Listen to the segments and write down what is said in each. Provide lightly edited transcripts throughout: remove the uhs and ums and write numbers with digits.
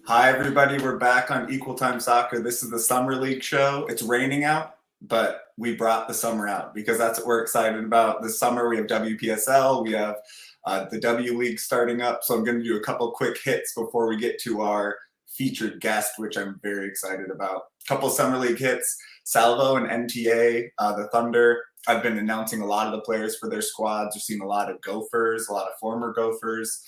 Hi, everybody. We're back on Equal Time Soccer. This is the Summer League show. It's raining out, but we brought the summer out because that's what we're excited about. This summer, we have WPSL. We have the W League starting up. So I'm going to do a couple quick hits before we get to our featured guest, which I'm very excited about. A couple Summer League hits. Salvo and NTA, the Thunder. I've been announcing a lot of the players for their squads. We've seen a lot of Gophers, a lot of former Gophers.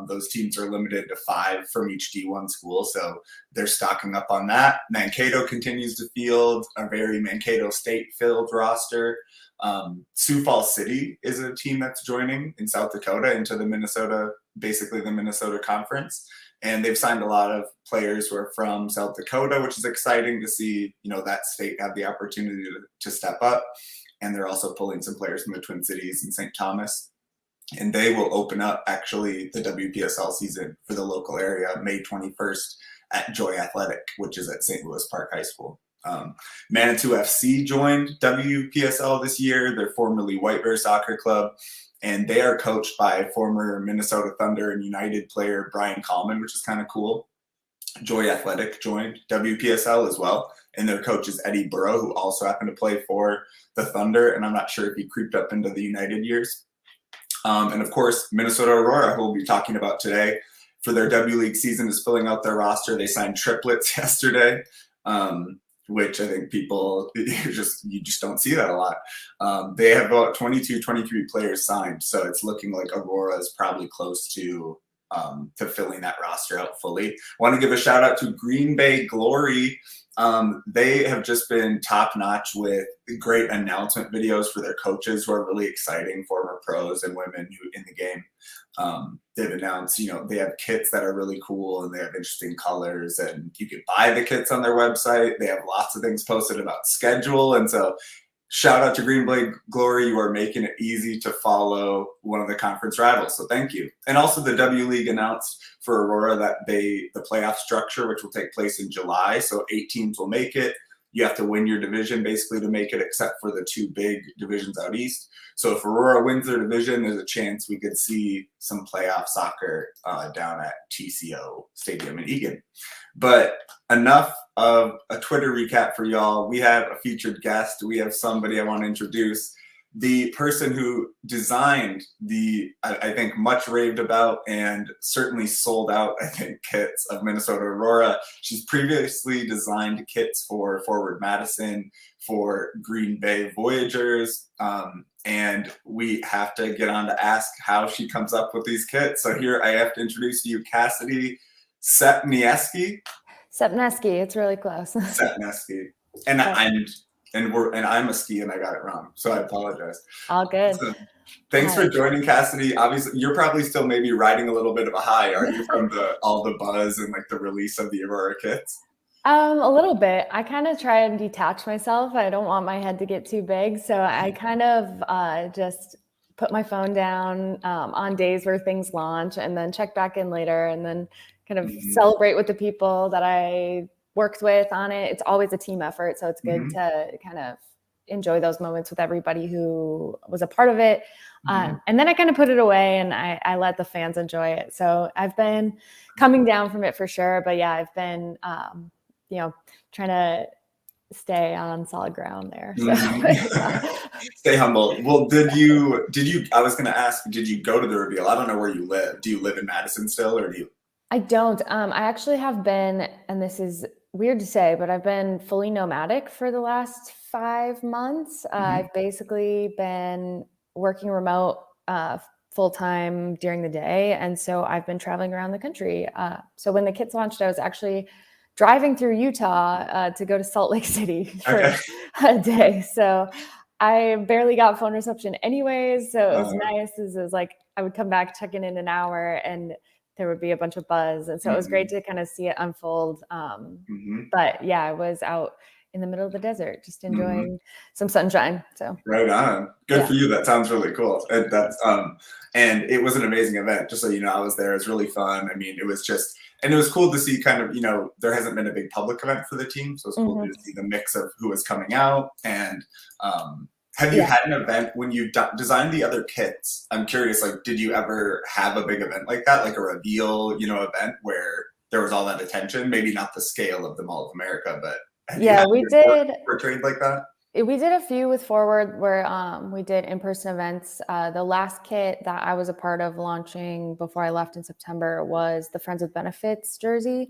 Those teams are limited to 5 from each D1 school, so they're stocking up on that. Mankato continues to field a very Mankato State-filled roster. Sioux Falls City is a team that's joining in South Dakota into the Minnesota Conference. And they've signed a lot of players who are from South Dakota, which is exciting to see, that state have the opportunity to step up. And they're also pulling some players from the Twin Cities and St. Thomas. And they will open up, actually, the WPSL season for the local area May 21st at Joy Athletic, which is at St. Louis Park High School. Manitou FC joined WPSL this year. They're formerly White Bear Soccer Club. And they are coached by former Minnesota Thunder and United player Brian Kallman, which is kind of cool. Joy Athletic joined WPSL as well. And their coach is Eddie Burrow, who also happened to play for the Thunder. And I'm not sure if he creeped up into the United years. And of course, Minnesota Aurora, who we'll be talking about today, for their W League season is filling out their roster. They signed triplets yesterday, which I think you just don't see that a lot. They have about 22, 23 players signed. So it's looking like Aurora is probably close to filling that roster out fully. Want to give a shout out to Green Bay Glory. They have just been top notch with great announcement videos for their coaches who are really exciting, former pros and women who in the game. They've announced, they have kits that are really cool and they have interesting colors and you can buy the kits on their website. They have lots of things posted about schedule. And so shout out to Green Bay Glory. You are making it easy to follow one of the conference rivals. So thank you. And also the W League announced for Aurora that the playoff structure, which will take place in July. So 8 teams will make it. You have to win your division basically to make it, except for the 2 big divisions out east. So if Aurora wins their division, there's a chance we could see some playoff soccer down at TCO Stadium in Eagan. But enough of a Twitter recap for y'all. We have a featured guest. We have somebody I want to introduce. The person who designed the, I think, much raved about and certainly sold out, I think, kits of Minnesota Aurora. She's previously designed kits for Forward Madison, for Green Bay Voyagers, and we have to get on to ask how she comes up with these kits. So here I have to introduce to you Cassidy Sepnieski. Sepnieski, it's really close. Sepnieski. And I'm a ski and I got it wrong, so I apologize. All good. So, thanks for joining, Cassidy. Obviously, you're probably still maybe riding a little bit of a high, are you, from all the buzz and like the release of the Aurora kits? A little bit. I kind of try and detach myself. I don't want my head to get too big, so I kind of just put my phone down on days where things launch, and then check back in later, and then kind of celebrate with the people that I worked with on it. It's always a team effort, so it's good to kind of enjoy those moments with everybody who was a part of it. And then I kind of put it away and I let the fans enjoy it. So I've been coming down from it for sure, but yeah, I've been trying to stay on solid ground there. So. Stay humble. Well, I was going to ask, did you go to the reveal? I don't know where you live. Do you live in Madison still, or do you? I don't. I actually have been, and this is weird to say, but I've been fully nomadic for the last 5 months. I've basically been working remote full-time during the day. And so I've been traveling around the country. So when the kits launched, I was actually driving through Utah to go to Salt Lake City for a day. So I barely got phone reception anyways. So it was nice. It was like I would come back, check in an hour, and there would be a bunch of buzz. And so it was great to kind of see it unfold. But yeah, I was out in the middle of the desert, just enjoying some sunshine. So right on. Good for you. That sounds really cool. And that's and it was an amazing event. Just so you know, I was there. It was really fun. I mean, it was cool to see kind of, there hasn't been a big public event for the team. So it's cool to see the mix of who was coming out. And have you had an event when you designed the other kits? I'm curious, like, did you ever have a big event like that, like a reveal, event where there was all that attention. Maybe not the scale of the Mall of America, but have you Yeah, had we your work did. portrayed like that? We did a few with Forward where we did in-person events. The last kit that I was a part of launching before I left in September was the Friends with Benefits jersey,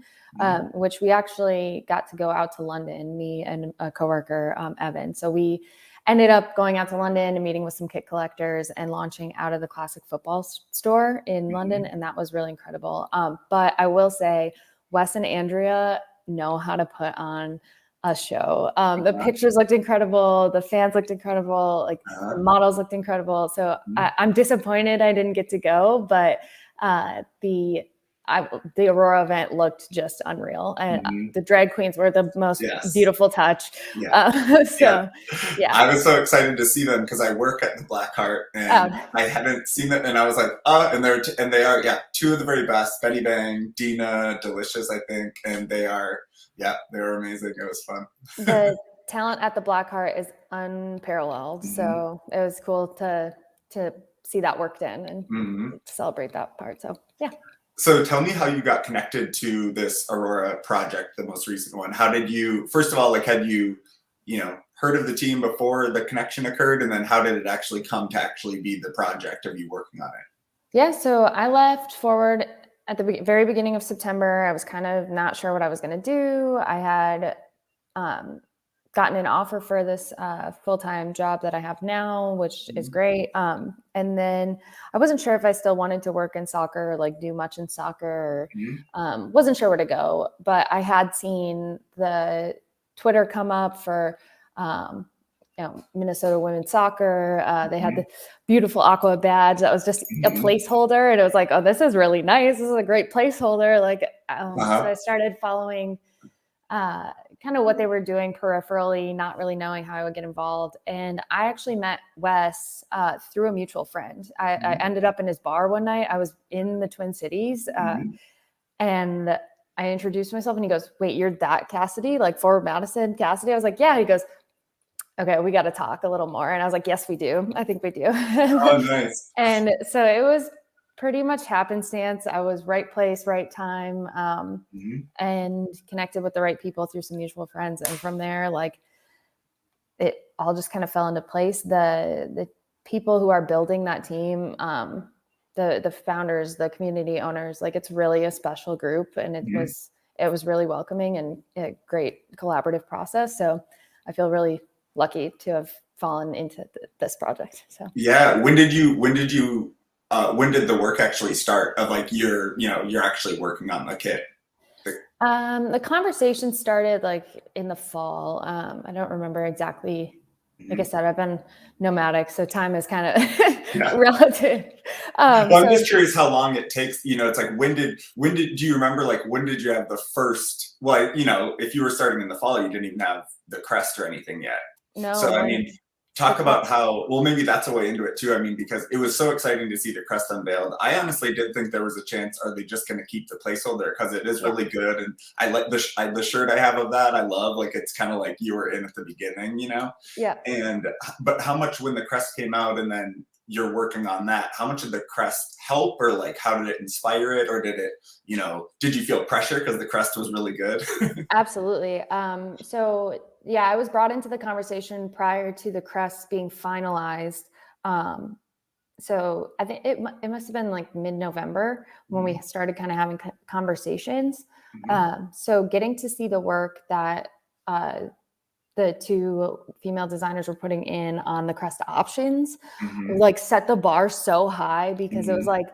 which we actually got to go out to London, me and a coworker, Evan. So we ended up going out to London and meeting with some kit collectors and launching out of the Classic Football store in London, and that was really incredible. But I will say, Wes and Andrea know how to put on a show. The pictures looked incredible. The fans looked incredible. Like the models looked incredible. So I'm disappointed I didn't get to go, but the Aurora event looked just unreal. And the drag queens were the most beautiful touch. So I was so excited to see them because I work at the Black Heart and I hadn't seen them, and I was like, and they are two of the very best. Betty Bang, Dina, Delicious, I think, and they are. Yeah, they were amazing. It was fun. The talent at the Black Heart is unparalleled. So it was cool to see that worked in and celebrate that part. So yeah. So tell me how you got connected to this Aurora project, the most recent one. How did you, first of all, like, had you heard of the team before the connection occurred? And then how did it actually come to actually be the project of you working on it? Yeah, so I left Forward at the very beginning of September. I was kind of not sure what I was going to do. I had gotten an offer for this full-time job that I have now, which is great. And then I wasn't sure if I still wanted to work in soccer, or like do much in soccer. Wasn't sure where to go, but I had seen the Twitter come up for Minnesota women's soccer. They had the beautiful aqua badge that was just a placeholder, and it was like, oh, this is really nice. This is a great placeholder. Like, so I started following kind of what they were doing peripherally, not really knowing how I would get involved. And I actually met Wes through a mutual friend. I ended up in his bar one night. I was in the Twin Cities, and I introduced myself, and he goes, "Wait, you're that Cassidy, like Forward Madison Cassidy?" I was like, "Yeah." He goes, "Okay, we got to talk a little more." And I was like, "Yes, we do. I think we do." Oh, nice. And so it was pretty much happenstance. I was right place, right time, and connected with the right people through some mutual friends. And from there, like, it all just kind of fell into place. The people who are building that team, the founders, the community owners, like, it's really a special group, and it was really welcoming and a great collaborative process. So I feel really lucky to have fallen into this project. So yeah, when did the work actually start of, like, you're actually working on the kit? The conversation started like in the fall. I don't remember exactly. Like I said, I've been nomadic, so time is kind of relative. Well, I'm just curious how long it takes. It's like, do you remember, like, when did you have the first, well, if you were starting in the fall, you didn't even have the crest or anything yet. No. So, I mean, talk about how, well, maybe that's a way into it too. I mean, because it was so exciting to see the crest unveiled. I honestly did think there was a chance, are they just going to keep the placeholder? Because it is really good. And I like the shirt I have of that. I love, like, it's kind of like you were in at the beginning, Yeah. But how much, when the crest came out and then you're working on that, how much did the crest help, or like, how did it inspire it? Or did it, did you feel pressure because the crest was really good? Absolutely. So yeah, I was brought into the conversation prior to the crest being finalized. So I think it must have been like mid-November when we started kind of having conversations. So getting to see the work that the two female designers were putting in on the crest options, like, set the bar so high, because it was like,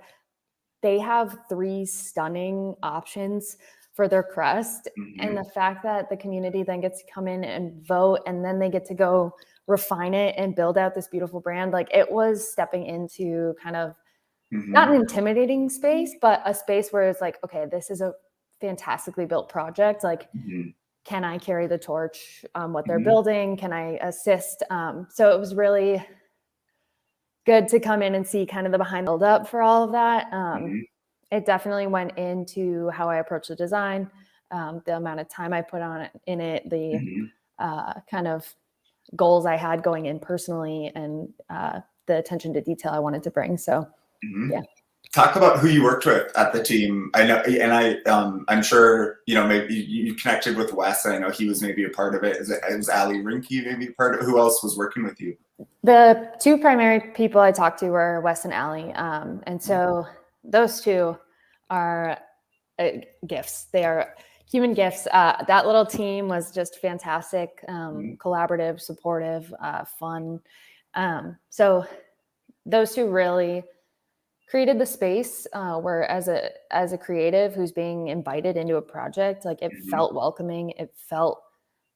they have 3 stunning options for their crest. And the fact that the community then gets to come in and vote, and then they get to go refine it and build out this beautiful brand, like, it was stepping into kind of not an intimidating space, but a space where it's like, okay, this is a fantastically built project. Like, can I carry the torch on what they're building? Can I assist? So it was really good to come in and see kind of the behind build up for all of that. It definitely went into how I approach the design, the amount of time I put on it in it, the kind of goals I had going in personally, and the attention to detail I wanted to bring. So yeah. Talk about who you worked with at the team. I know, and I'm sure maybe you connected with Wes. I know he was maybe a part of it. It was Ali Rinke maybe a part of it. Who else was working with you? The two primary people I talked to were Wes and Ali, and so those two are gifts. They are human gifts. That little team was just fantastic, collaborative, supportive, fun. So those two really created the space where as a creative who's being invited into a project, like it felt welcoming. It felt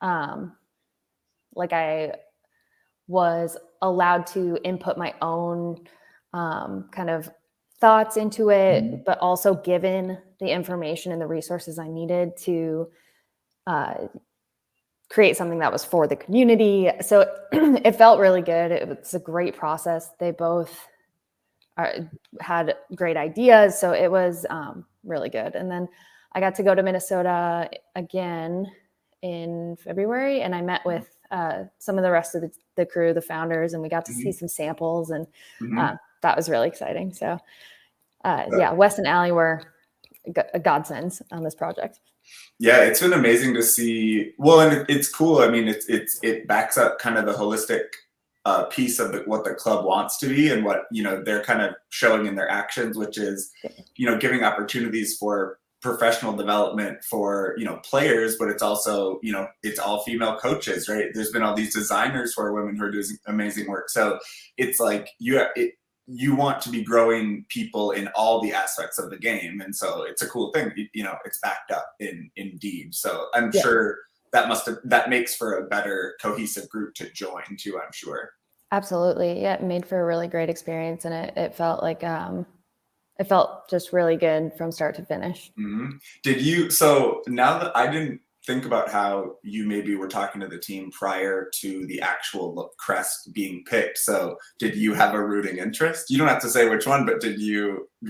like I was allowed to input my own kind of thoughts into it, but also given the information and the resources I needed to create something that was for the community. So it felt really good. It's a great process. They both had great ideas. So it was really good. And then I got to go to Minnesota again in February, and I met with some of the rest of the crew, the founders, and we got to see some samples, and that was really exciting. So yeah, Wes and Ali were godsends on this project. Yeah, it's been amazing to see. Well, and it's cool. I mean, it backs up kind of the holistic piece of what the club wants to be and what they're kind of showing in their actions, which is giving opportunities for professional development for players, but it's also it's all female coaches, right? There's been all these designers who are women who are doing amazing work. So it's like you want to be growing people in all the aspects of the game, and so it's a cool thing. It's backed up in deed. So I'm sure that makes for a better cohesive group to join too, I'm sure. Absolutely. Yeah, it made for a really great experience, and it felt like it felt just really good from start to finish. So now that I didn't think about how you maybe were talking to the team prior to the actual crest being picked. So did you have a rooting interest? You don't have to say which one, but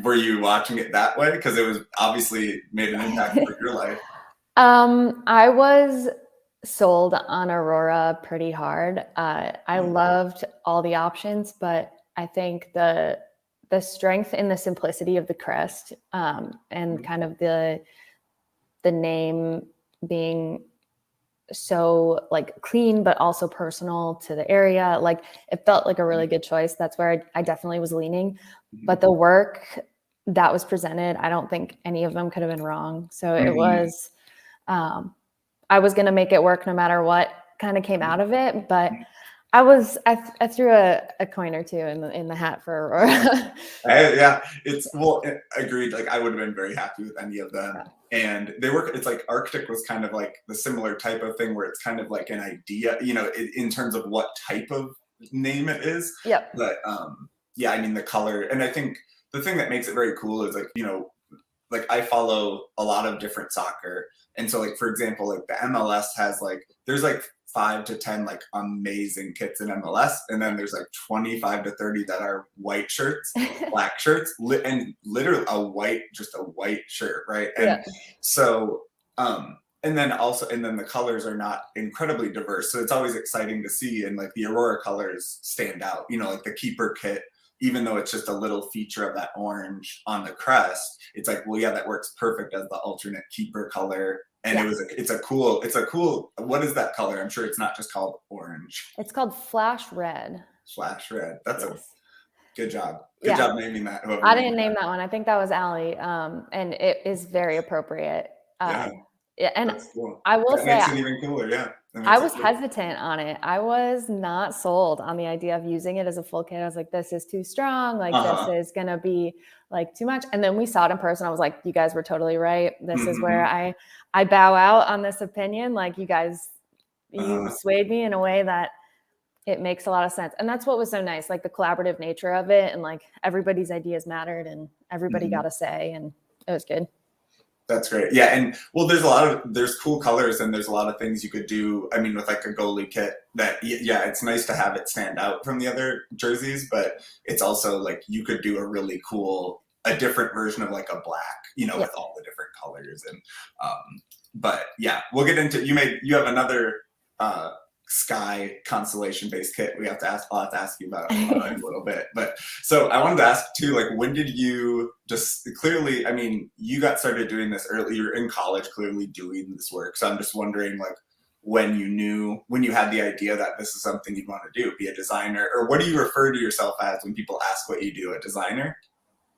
were you watching it that way? Because it was obviously made an impact for your life. I was sold on Aurora pretty hard. I loved all the options, but I think the strength and the simplicity of the crest, and kind of the name being so like clean, but also personal to the area. Like it felt like a really good choice. That's where I definitely was leaning, but the work that was presented, I don't think any of them could have been wrong. So it was, I was going to make it work no matter what kind of came out of it, but I threw a coin or two in the hat for Aurora. Yeah, agreed. Like I would have been very happy with any of them. And it's like Arctic was kind of like the similar type of thing where it's kind of like an idea, in terms of what type of name it is. Yep. But yeah, I mean the color, and I think the thing that makes it very cool is like, like I follow a lot of different soccer. And so like, for example, like the MLS has there's 5 to 10 like amazing kits in MLS, and then there's 25 to 30 that are white shirts, black shirts, and literally a white shirt, right? And so and then the colors are not incredibly diverse, so it's always exciting to see. And like the Aurora colors stand out, like the keeper kit, even though it's just a little feature of that orange on the crest, it's like, well, yeah, that works perfect as the alternate keeper color. And it's a cool, what is that color? I'm sure it's not just called orange. It's called Flash Red. Flash Red. That's a good job. Good job naming that. I didn't name that one. I think that was Ali. And it is very appropriate. And that's cool. I will say, makes it even cooler. Yeah. I was hesitant on it. I was not sold on the idea of using it as a full kit. I was like, this is too strong. Like this is going to be too much. And then we saw it in person. I was like, you guys were totally right. This is where I bow out on this opinion. Like you guys, you swayed me in a way that it makes a lot of sense. And that's what was so nice, like the collaborative nature of it. And like everybody's ideas mattered and everybody got a say, and it was good. That's great. Yeah. And well, there's cool colors and there's a lot of things you could do. I mean, with like a goalie kit that, it's nice to have it stand out from the other jerseys, but it's also like you could do a really cool, a different version of like a black, with all the different colors. And, but yeah, we'll get into, you have another sky constellation based kit I'll have to ask you about in a little bit. But so I wanted to ask too, like, when did you just clearly, I mean, you got started doing this early, you're in college clearly doing this work. So I'm just wondering, like, when you had the idea that this is something you'd want to do, be a designer, or what do you refer to yourself as when people ask what you do? A designer?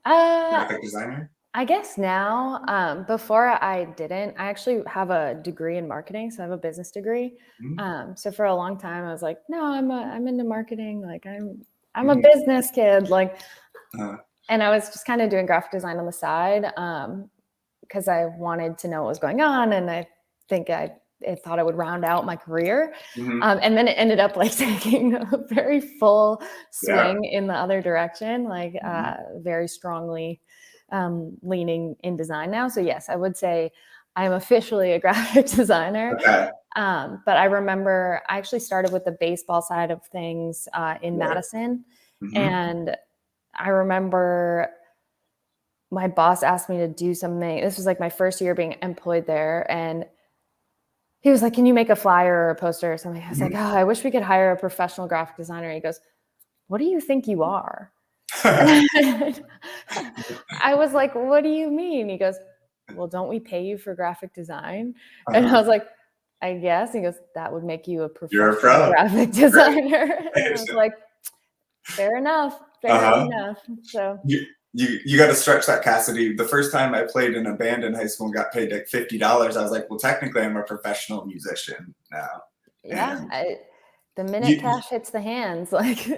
Graphic designer? I guess now, before I didn't. I actually have a degree in marketing, so I have a business degree. Mm-hmm. So for a long time, I was like, no, I'm into marketing. Like I'm a Mm-hmm. business kid. Like, Uh, and I was just kind of doing graphic design on the side because I wanted to know what was going on, and I think I thought it would round out my career. mm-hmm. And then it ended up like taking a very full Yeah. swing in the other direction, like Mm-hmm. very strongly leaning in design now. So yes, I would say I'm officially a graphic designer. Okay. But I remember I actually started with the baseball side of things in Right. Madison. Mm-hmm. And I remember my boss asked me to do something. This was like my first year being employed there. And he was like, can you make a flyer or a poster or something? I was like, oh, I wish we could hire a professional graphic designer. He goes, what do you think you are? I was like, what do you mean? He goes, well, don't we pay you for graphic design? And I was like, I guess. He goes, that would make you a You're a professional pro. graphic designer. And I was like, fair enough. Fair Uh-huh. enough. So You got to stretch that, Cassidy. The first time I played in a band in high school and got paid like $50, I was like, well, technically I'm a professional musician now. yeah, And the minute you, cash hits the hands, like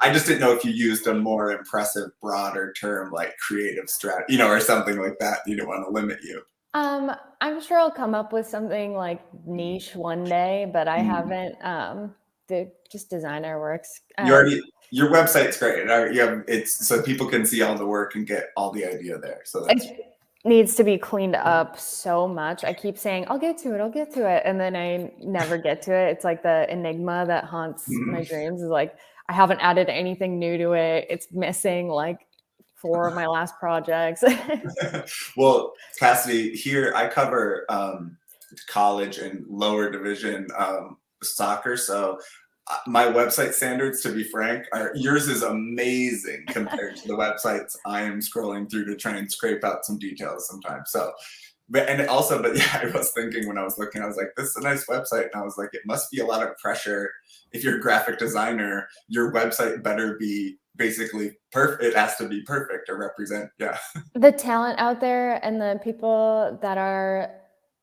I just didn't know if you used a more impressive, broader term like creative strategy, or something like that. You didn't want to limit you. I'm sure I'll come up with something like niche one day, but I Mm. haven't. Just designer works. Your website's great. It's so people can see all the work and get all the idea there. So that's It needs to be cleaned up so much. I keep saying I'll get to it, and then I never get to it. It's like the enigma that haunts my dreams. Is like I haven't added anything new to it. It's missing like 4 of my last projects. well, Cassidy, here I cover college and lower division soccer. So my website standards, to be frank, yours is amazing compared to the websites I am scrolling through to try and scrape out some details sometimes. So, but yeah, I was thinking when I was looking, I was like, this is a nice website. And I was like, it must be a lot of pressure. If you're a graphic designer, your website better be basically perfect. It has to be perfect or represent, yeah. The talent out there and the people that are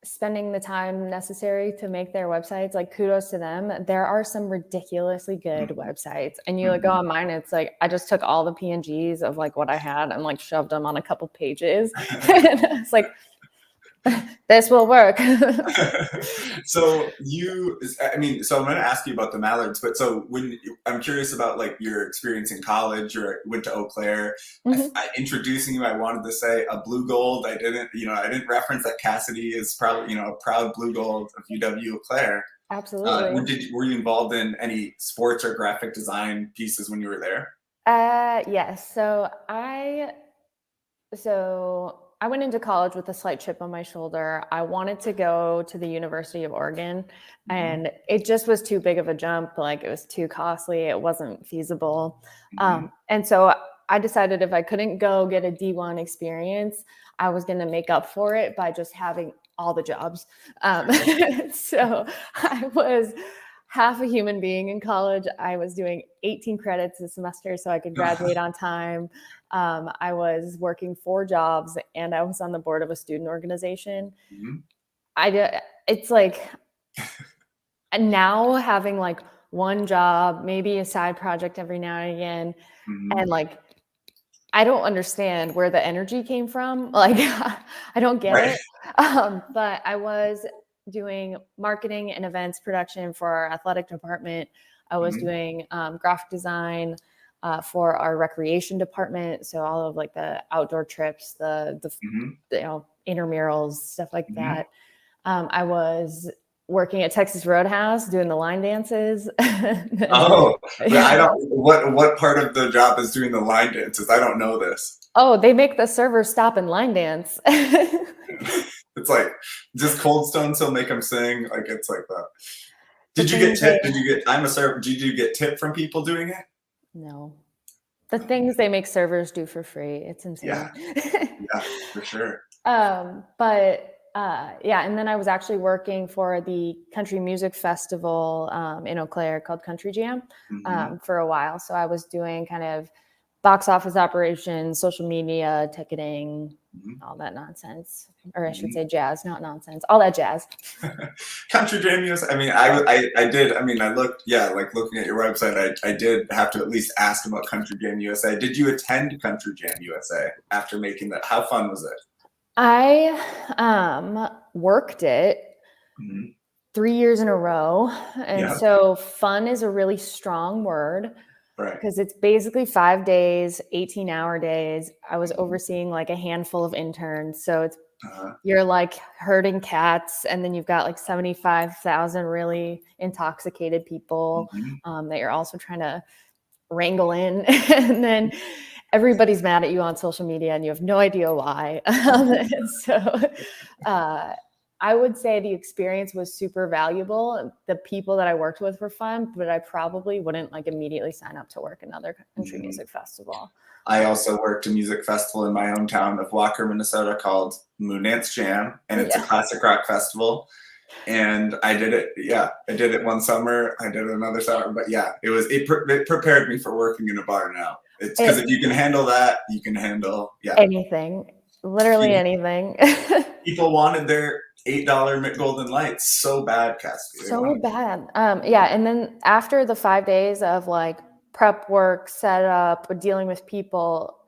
spending the time necessary to make their websites, like kudos to them. There are some ridiculously good websites, and you go on mine, it's like I just took all the PNGs of like what I had and like shoved them on a couple pages. It's like this will work. So I'm going to ask you about the Mallards, but so I'm curious about like your experience in college. You went to Eau Claire. Introducing you, I wanted to say a blue gold. I didn't reference that Cassidy is probably, a proud blue gold of UW Eau Claire. Absolutely. Were you involved in any sports or graphic design pieces when you were there? Yes. So I went into college with a slight chip on my shoulder. I wanted to go to the University of Oregon, and it just was too big of a jump. Like it was too costly. It wasn't feasible. And so I decided if I couldn't go get a D1 experience, I was going to make up for it by just having all the jobs. So I was half a human being in college. I was doing 18 credits a semester so I could graduate on time. I was working 4 jobs, and I was on the board of a student organization. It's like now having like one job, maybe a side project every now and again, and like I don't understand where the energy came from. Like I don't get it. But I was doing marketing and events production for our athletic department. I was doing graphic design for our recreation department. So all of like the outdoor trips, the intramurals, stuff like that. I was working at Texas Roadhouse doing the line dances. Oh, I don't. What part of the job is doing the line dances? I don't know this. Oh, they make the servers stop and line dance. It's like just Cold Stone still make them sing. Like it's like that. the Did you get things they tip? Did you get? I'm a server. Did you get tip from people doing it? no. The things they make servers do for free. It's Yeah, insane. yeah, for sure. But yeah, and then I was actually working for the country music festival in Eau Claire called Country Jam Mhm, for a while. So I was doing kind of box office operations, social media, ticketing, mhm, all that nonsense. Or I should mhm. say jazz, not nonsense. All that jazz. Country Jam USA. I mean, Yeah. I did. I mean, I looked. Yeah, like looking at your website, I did have to at least ask about Country Jam USA. Did you attend Country Jam USA after making that? How fun was it? I worked it Mhm. 3 years in a row. And Yeah. so fun is a really strong word Right. because it's basically 5 days, 18-hour days. I was Mhm. overseeing like a handful of interns. So it's Uh-huh. you're like herding cats, and then you've got like 75,000 really intoxicated people Mhm. that you're also trying to wrangle in. And then everybody's mad at you on social media and you have no idea why. And so uh, I would say the experience was super valuable. The people that I worked with were fun, but I probably wouldn't like immediately sign up to work another country Mhm. music festival. I also worked a music festival in my own town of Walker, Minnesota called Moonance Jam, and it's a Yeah. classic rock festival. And I did it. Yeah, I did it one summer. I did it another summer. But yeah, it prepared me for working in a bar now. It's because It, if you can handle that, you can handle anything, literally People, anything. people wanted their $8 Golden Lights so bad, Cassidy. They So wanted. bad. Yeah. And then after the 5 days of like prep work, setup, dealing with people,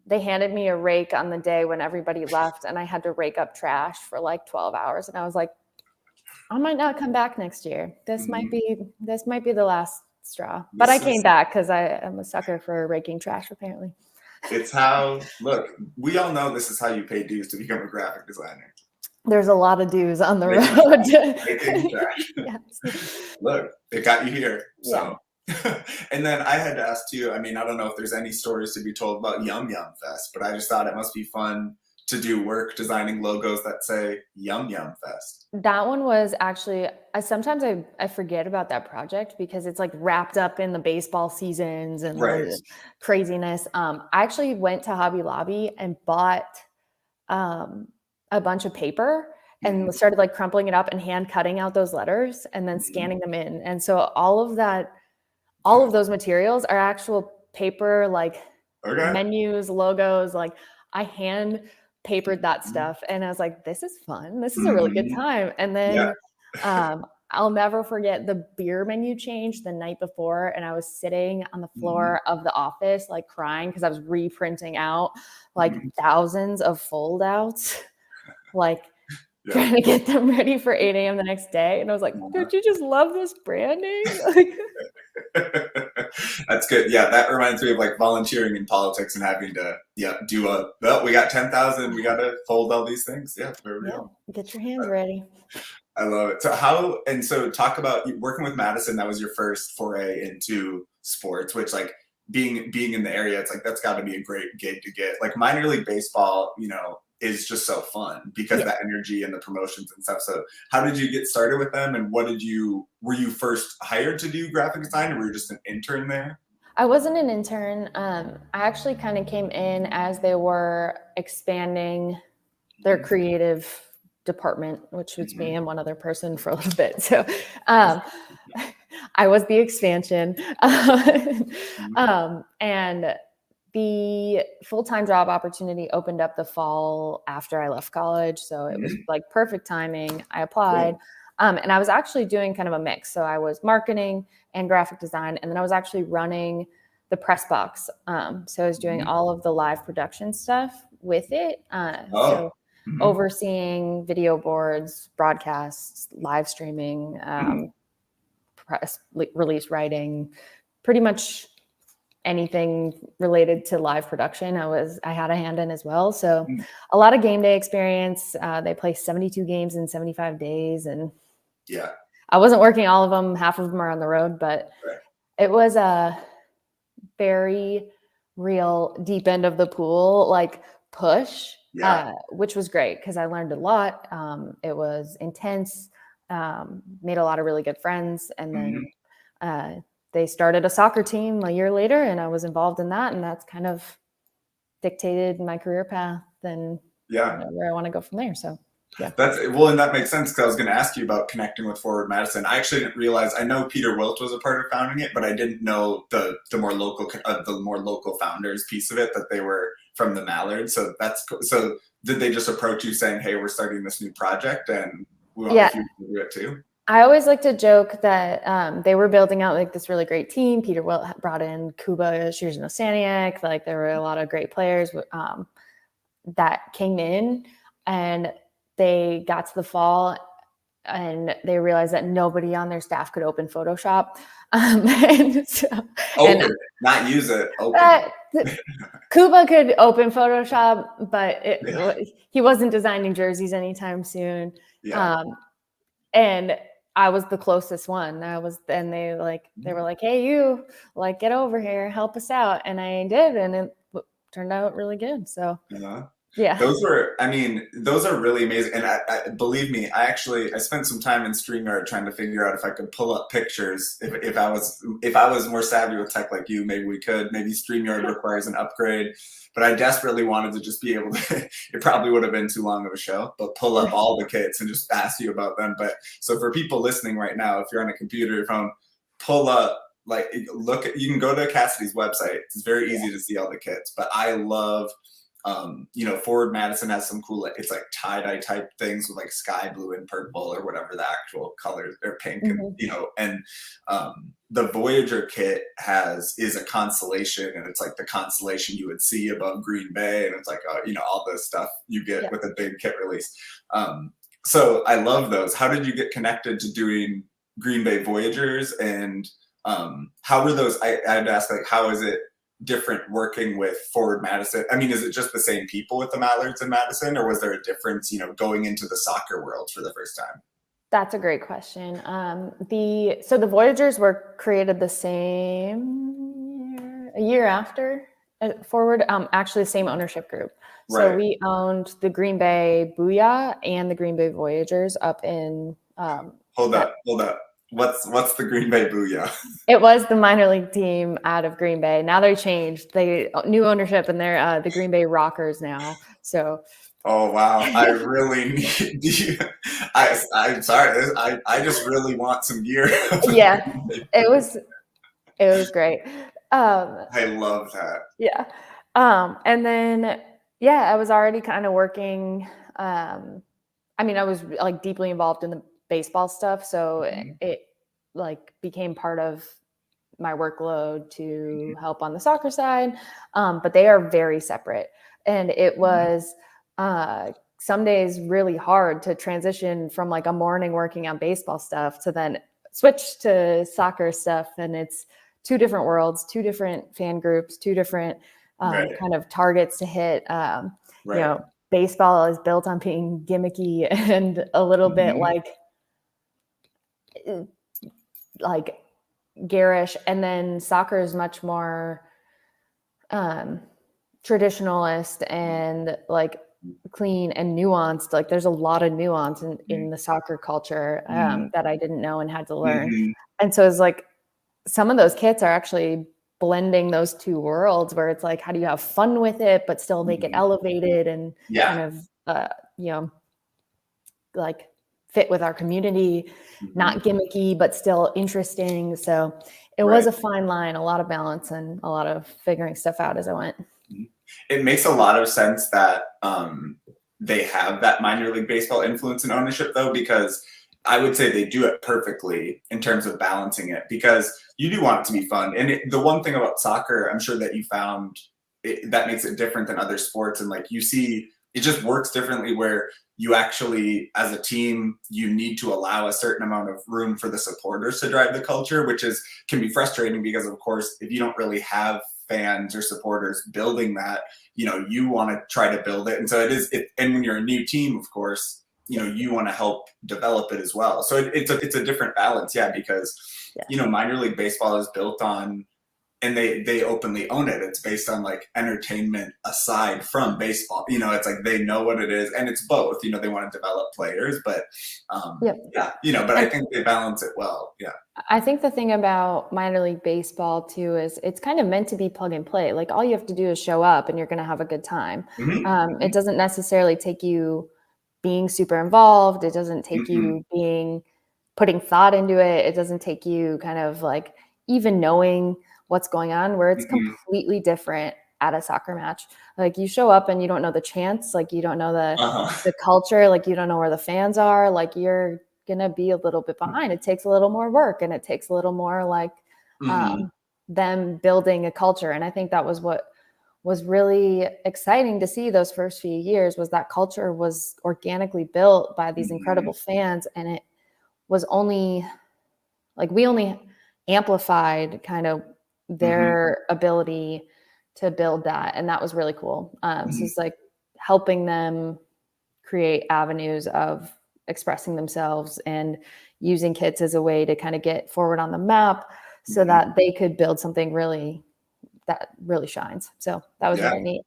they handed me a rake on the day when everybody left, and I had to rake up trash for like 12 hours. And I was like, I might not come back next year. Mhm. This might be the last straw. But I This came is back because I am a sucker for raking trash, apparently. it's how look. We all know this is how you pay dues to become a graphic designer. There's a lot of dues on the Making trash, making road. trash. Yes. Look, it got you here. Yeah. So, and then I had to ask too. I mean, I don't know if there's any stories to be told about Yum Yum Fest, but I just thought it must be fun to do work designing logos that say Yum Yum Fest. That one was actually sometimes I forget about that project because it's like wrapped up in the baseball seasons and Right. the craziness. I actually went to Hobby Lobby and bought um, a bunch of paper and Mhm, started like crumpling it up and hand cutting out those letters and then mhm. scanning them in. And so all of those materials are actual paper, like Okay. menus, logos, like I hand papered that Mhm, stuff and I was like, this is fun. This is a really good mhm. time. And Yeah. then I'll never forget the beer menu change the night before. And I was sitting on the Mhm, floor of the office, like crying because I was reprinting out like mhm. thousands of foldouts, like Yeah. trying to get them ready for 8 a.m. the next day. And I was like, Uh-huh. don't you just love this branding? Like, That's good. Yeah, that reminds me of like volunteering in politics and having to, do well, we got 10,000, we got to fold all these things. Yeah, very yeah, real. get your hands ready. I love it. So talk about working with Madison. That was your first foray into sports, which like being in the area, it's like, that's gotta be a great gig to get. Like minor league baseball, is just so fun because Yeah. of that energy and the promotions and stuff. So how did you get started with them? And were you first hired to do graphic design or were you just an intern there? I wasn't an intern. I actually kind of came in as they were expanding their Mhm, creative department, which was me mhm, and one other person for a little bit. So um, I was the expansion. mhm, And the full-time job opportunity opened up the fall after I left college. So it was mhm. like perfect timing. I applied. Cool. And I was actually doing kind of a mix. So I was marketing and graphic design, and then I was actually running the press box. So I was doing Mhm. all of the live production stuff with it. Oh. So Mhm, overseeing video boards, broadcasts, live streaming, mhm, press release writing, pretty much anything related to live production. I had a hand in as well. So mhm. a lot of game day experience. They play 72 games in 75 days, and Yeah. I wasn't working all of them. Half of them are on the road, but Right. it was a very real deep end of the pool, like push, Yeah. which was great because I learned a lot. It was intense. made a lot of really good friends. And Mm-hmm. then they started a soccer team a year later, and I was involved in that. And that's kind of dictated my career path and Yeah. where I want to go from there. So, yeah. And that makes sense because I was going to ask you about connecting with Forward Madison. I actually didn't realize. I know Peter Wilt was a part of founding it, but I didn't know the more local founders piece of it, that they were from the Mallards. So that's cool. So did they just approach you saying, "Hey, we're starting this new project, and we want if you to do it too"? I always like to joke that they were building out like this really great team. Peter Wilt brought in Kuba Shirzino-Staniak. Like there were a lot of great players that came in, and they got to the fall and they realized that nobody on their staff could open Photoshop. Not use it. Open. Kuba could open Photoshop, but he wasn't designing jerseys anytime soon. Yeah. And I was the closest one. And they were like, "Hey, you, like, get over here, help us out." And I did, and it turned out really good. So, yeah. Those are really amazing. And I believe me, I spent some time in StreamYard trying to figure out if I could pull up pictures. If I was more savvy with tech like you, maybe we could. Maybe StreamYard requires an upgrade. But I desperately wanted to just be able to, it probably would have been too long of a show, but pull up all the kits and just ask you about them. But so for people listening right now, if you're on a computer or phone, pull up, you can go to Cassidy's website. It's very easy to see all the kits. But I love, Forward Madison has some cool, it's like tie-dye type things with like sky blue and purple or whatever the actual colors, or pink, and the Voyager kit is a constellation, and it's like the constellation you would see above Green Bay, and it's like all the stuff you get with a big kit release. So I love those. How did you get connected to doing Green Bay Voyagers, and how were those? I'd ask, like, how is it different working with Forward Madison? I mean, is it just the same people with the Mallards and Madison, or was there a difference, going into the soccer world for the first time? That's a great question. So the Voyagers were created the same a year after Forward, actually the same ownership group. So we owned the Green Bay Booyah and the Green Bay Voyagers up in Hold up. What's the Green Bay Booyah? It was the minor league team out of Green Bay. Now they changed. They new ownership, and they're the Green Bay Rockers now. So. Oh wow! I really need you. I'm sorry. I just really want some gear. Yeah, it was great. I love that. Yeah, and then I was already kind of working. I was like deeply involved in the baseball stuff, so it like became part of my workload to help on the soccer side. But they are very separate, and it was some days really hard to transition from like a morning working on baseball stuff to then switch to soccer stuff. And it's two different worlds, two different fan groups, two different kind of targets to hit. Baseball is built on being gimmicky and a little bit like garish, and then soccer is much more traditionalist and like clean and nuanced. Like there's a lot of nuance in the soccer culture that I didn't know and had to learn. And so it's like some of those kits are actually blending those two worlds, where it's like, how do you have fun with it but still make it elevated and kind of like fit with our community, not gimmicky but still interesting. So it was a fine line, a lot of balance, and a lot of figuring stuff out as I went. It makes a lot of sense that they have that minor league baseball influence and ownership, though, because I would say they do it perfectly in terms of balancing it, because you do want it to be fun. And the one thing about soccer, I'm sure that you found that makes it different than other sports. And like you see, it just works differently, where you actually, as a team, you need to allow a certain amount of room for the supporters to drive the culture, which can be frustrating because, of course, if you don't really have fans or supporters building that, you want to try to build it. And so and when you're a new team, of course, you want to help develop it as well. So it's a different balance. Yeah. Because, minor league baseball is built on and they openly own it. It's based on like entertainment aside from baseball. It's like they know what it is, and it's both. They want to develop players, but Yep. yeah, but I think they balance it well. Yeah. I think the thing about minor league baseball too is it's kind of meant to be plug and play. Like all you have to do is show up and you're going to have a good time. It doesn't necessarily take you being super involved. It doesn't take you putting thought into it. It doesn't take you kind of like even knowing what's going on, where it's completely different at a soccer match. Like you show up and you don't know the chants, like you don't know the culture, like you don't know where the fans are, like you're gonna be a little bit behind. It takes a little more work, and it takes a little more like them building a culture. And I think that was what was really exciting to see those first few years, was that culture was organically built by these incredible fans. And it was only like, we only amplified kind of their ability to build that. And that was really cool. So it's like helping them create avenues of expressing themselves and using kids as a way to kind of get forward on the map so that they could build something that really shines. So that was really neat.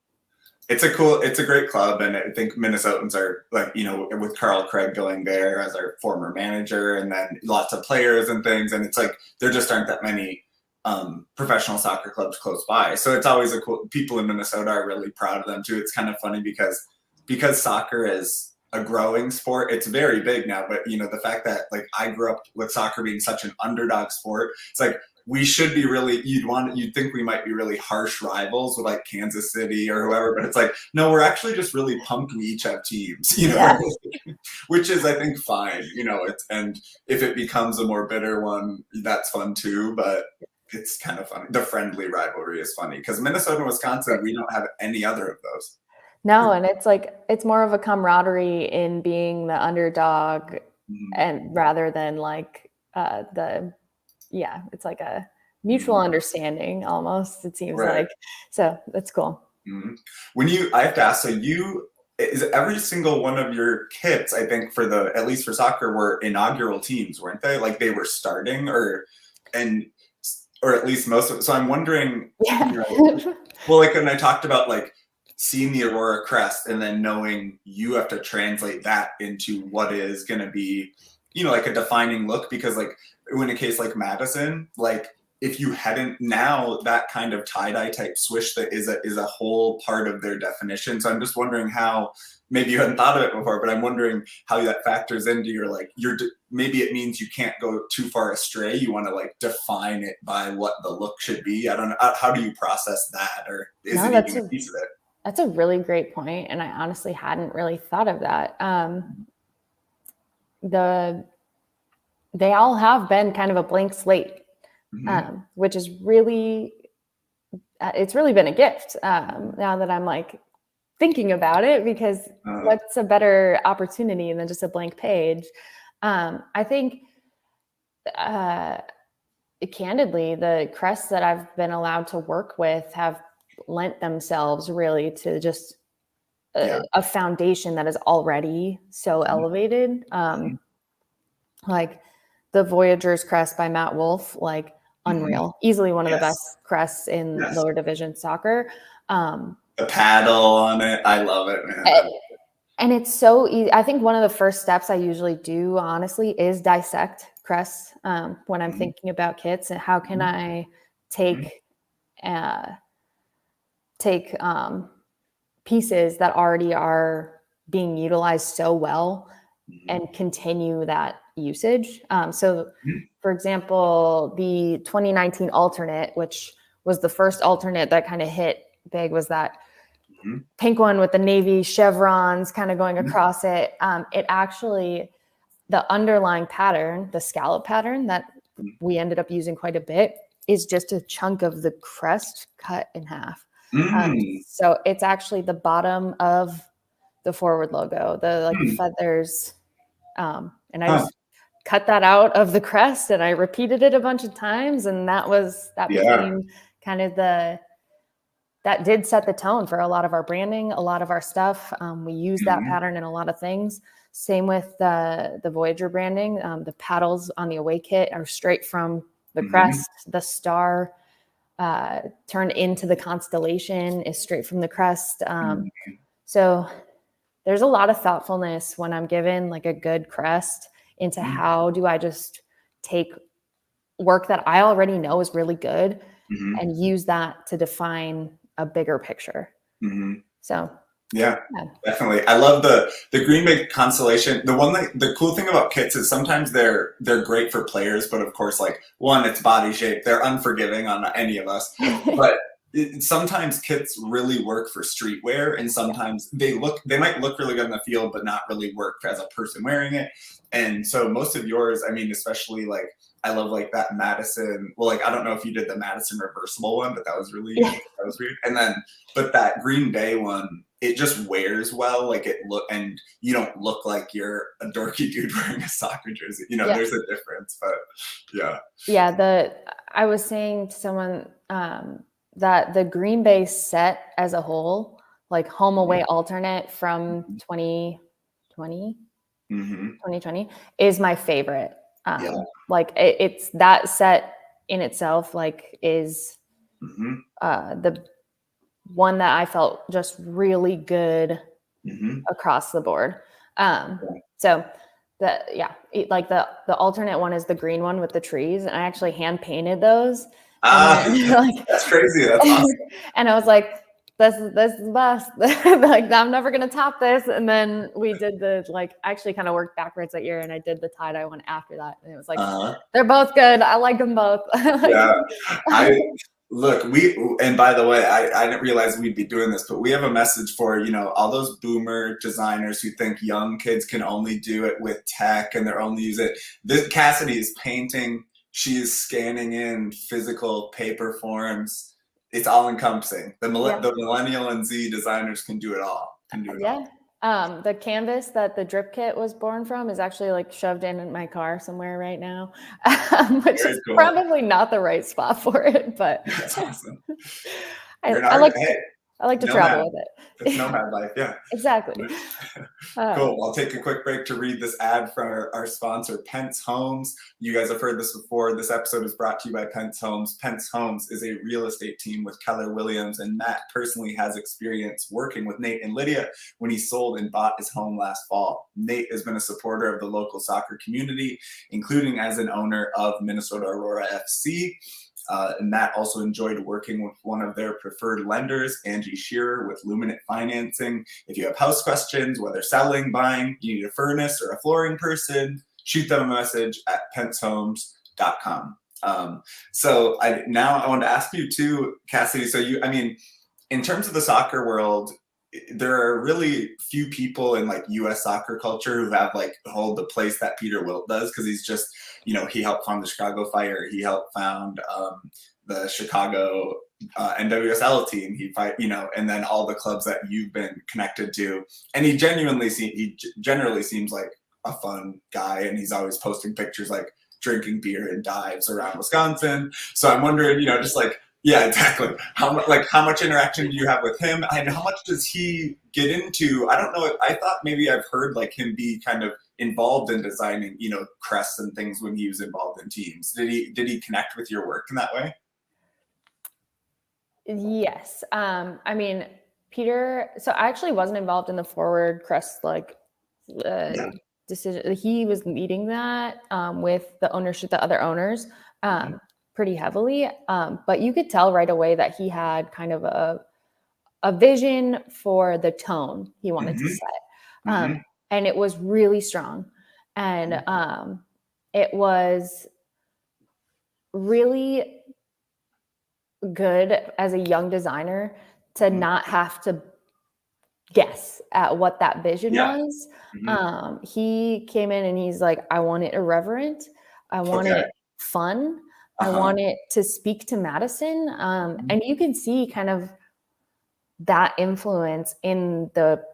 It's a great club, and I think Minnesotans are like, with Carl Craig going there as our former manager, and then lots of players and things, and it's like there just aren't that many professional soccer clubs close by. So it's always people in Minnesota are really proud of them too. It's kind of funny because soccer is a growing sport. It's very big now, but the fact that like I grew up with soccer being such an underdog sport, it's like we should be really, you'd think we might be really harsh rivals with like Kansas City or whoever, but it's like, no, we're actually just really pumped we each have teams, which is, I think, fine, and if it becomes a more bitter one, that's fun too, but it's kind of funny. The friendly rivalry is funny because Minnesota and Wisconsin, we don't have any other of those. No, and it's like, it's more of a camaraderie in being the underdog and rather than like it's like a mutual understanding almost, it seems like. So that's cool. I have to ask, so is every single one of your kits, I think at least for soccer, were inaugural teams, weren't they? Like they were starting or at least most of it. So I'm wondering, well, like when I talked about like seeing the Aurora crest and then knowing you have to translate that into what is going to be, like a defining look, because like in a case like Madison, like if you hadn't, now that kind of tie-dye type swish that is a whole part of their definition. So I'm just wondering how, maybe you hadn't thought of it before, but I'm wondering how that factors into maybe it means you can't go too far astray. You want to like define it by what the look should be. I don't know. How do you process that? Or is it even a piece of it? That's a really great point. And I honestly hadn't really thought of that. They all have been kind of a blank slate, which is really, it's really been a gift now that I'm like thinking about it, because what's a better opportunity than just a blank page? I think candidly, the crests that I've been allowed to work with have lent themselves really to just a foundation that is already so elevated. Like the Voyagers crest by Matt Wolf, like unreal, easily one of the best crests in lower division soccer. The paddle on it, I love it, man. And it's so easy. I think one of the first steps I usually do, honestly, is dissect crests when I'm thinking about kits, and how can I take pieces that already are being utilized so well and continue that usage. So for example, the 2019 alternate, which was the first alternate that kind of hit big, was that pink one with the navy chevrons kind of going across it. It actually, the underlying pattern, the scallop pattern that we ended up using quite a bit, is just a chunk of the crest cut in half. So it's actually the bottom of the forward logo, the like feathers. And I just cut that out of the crest, and I repeated it a bunch of times. And that became kind of that did set the tone for a lot of our branding, a lot of our stuff. We use that pattern in a lot of things. Same with the Voyager branding. The paddles on the away kit are straight from the crest. The star turned into the constellation is straight from the crest. So there's a lot of thoughtfulness when I'm given like a good crest into how do I just take work that I already know is really good and use that to define a bigger picture. So yeah, definitely. I love the Green Bay constellation. The cool thing about kits is sometimes they're great for players, but of course, like one, it's body shape. They're unforgiving on any of us. But sometimes kits really work for streetwear, and sometimes they might look really good in the field, but not really work as a person wearing it. And so most of yours, I mean, especially like I love like that Madison. Well, like I don't know if you did the Madison reversible one, but that was really that was weird. And then, but that Green Bay one, it just wears well. Like and you don't look like you're a dorky dude wearing a soccer jersey. You know, there's a difference, but yeah. I was saying to someone that the Green Bay set as a whole, like home away alternate from 2020, is my favorite. Like it's that set in itself, like is the one that I felt just really good across the board. So like the alternate one is the green one with the trees, and I actually hand painted those. Like, that's crazy. That's awesome. And I was like, this is the best. Like I'm never gonna top this. And then we did I actually kind of worked backwards that year, and I did the tie-dye one after that. And it was like they're both good. I like them both. Look, and by the way, I didn't realize we'd be doing this, but we have a message for, all those boomer designers who think young kids can only do it with tech and they're only use it. This Cassidy is painting. She is scanning in physical paper forms. It's all encompassing. The millennial and Z designers can do it all. The canvas that the drip kit was born from is actually like shoved in my car somewhere right now, which is cool. Probably not the right spot for it, but that's awesome. I like to travel with it. It's nomad life, yeah. Exactly. Cool. I'll take a quick break to read this ad from our sponsor, Pence Homes. You guys have heard this before. This episode is brought to you by Pence Homes. Pence Homes is a real estate team with Keller Williams, and Matt personally has experience working with Nate and Lydia when he sold and bought his home last fall. Nate has been a supporter of the local soccer community, including as an owner of Minnesota Aurora FC. And Matt also enjoyed working with one of their preferred lenders, Angie Shearer, with Luminate Financing. If you have house questions, whether selling, buying, you need a furnace or a flooring person, shoot them a message at pencehomes.com. So I want to ask you too, Cassidy. So in terms of the soccer world, there are really few people in like U.S. soccer culture who have hold the place that Peter Wilt does, because he's just, he helped found the Chicago Fire. He helped found the Chicago NWSL team. And then all the clubs that you've been connected to. And he generally seems like a fun guy, and he's always posting pictures like drinking beer and dives around Wisconsin. So I'm wondering, yeah, exactly. How much interaction do you have with him, and how much does he get into? I don't know. I thought maybe I've heard him be kind of involved in designing, crests and things when he was involved in teams. Did he connect with your work in that way? Yes. Peter. So I actually wasn't involved in the forward crest decision. He was leading that with the ownership, the other owners. Pretty heavily, but you could tell right away that he had kind of a vision for the tone he wanted to set, and it was really strong, and it was really good as a young designer to not have to guess at what that vision was. He came in and he's like, I want it irreverent, I want it fun, I want it to speak to Madison. And you can see kind of that influence in the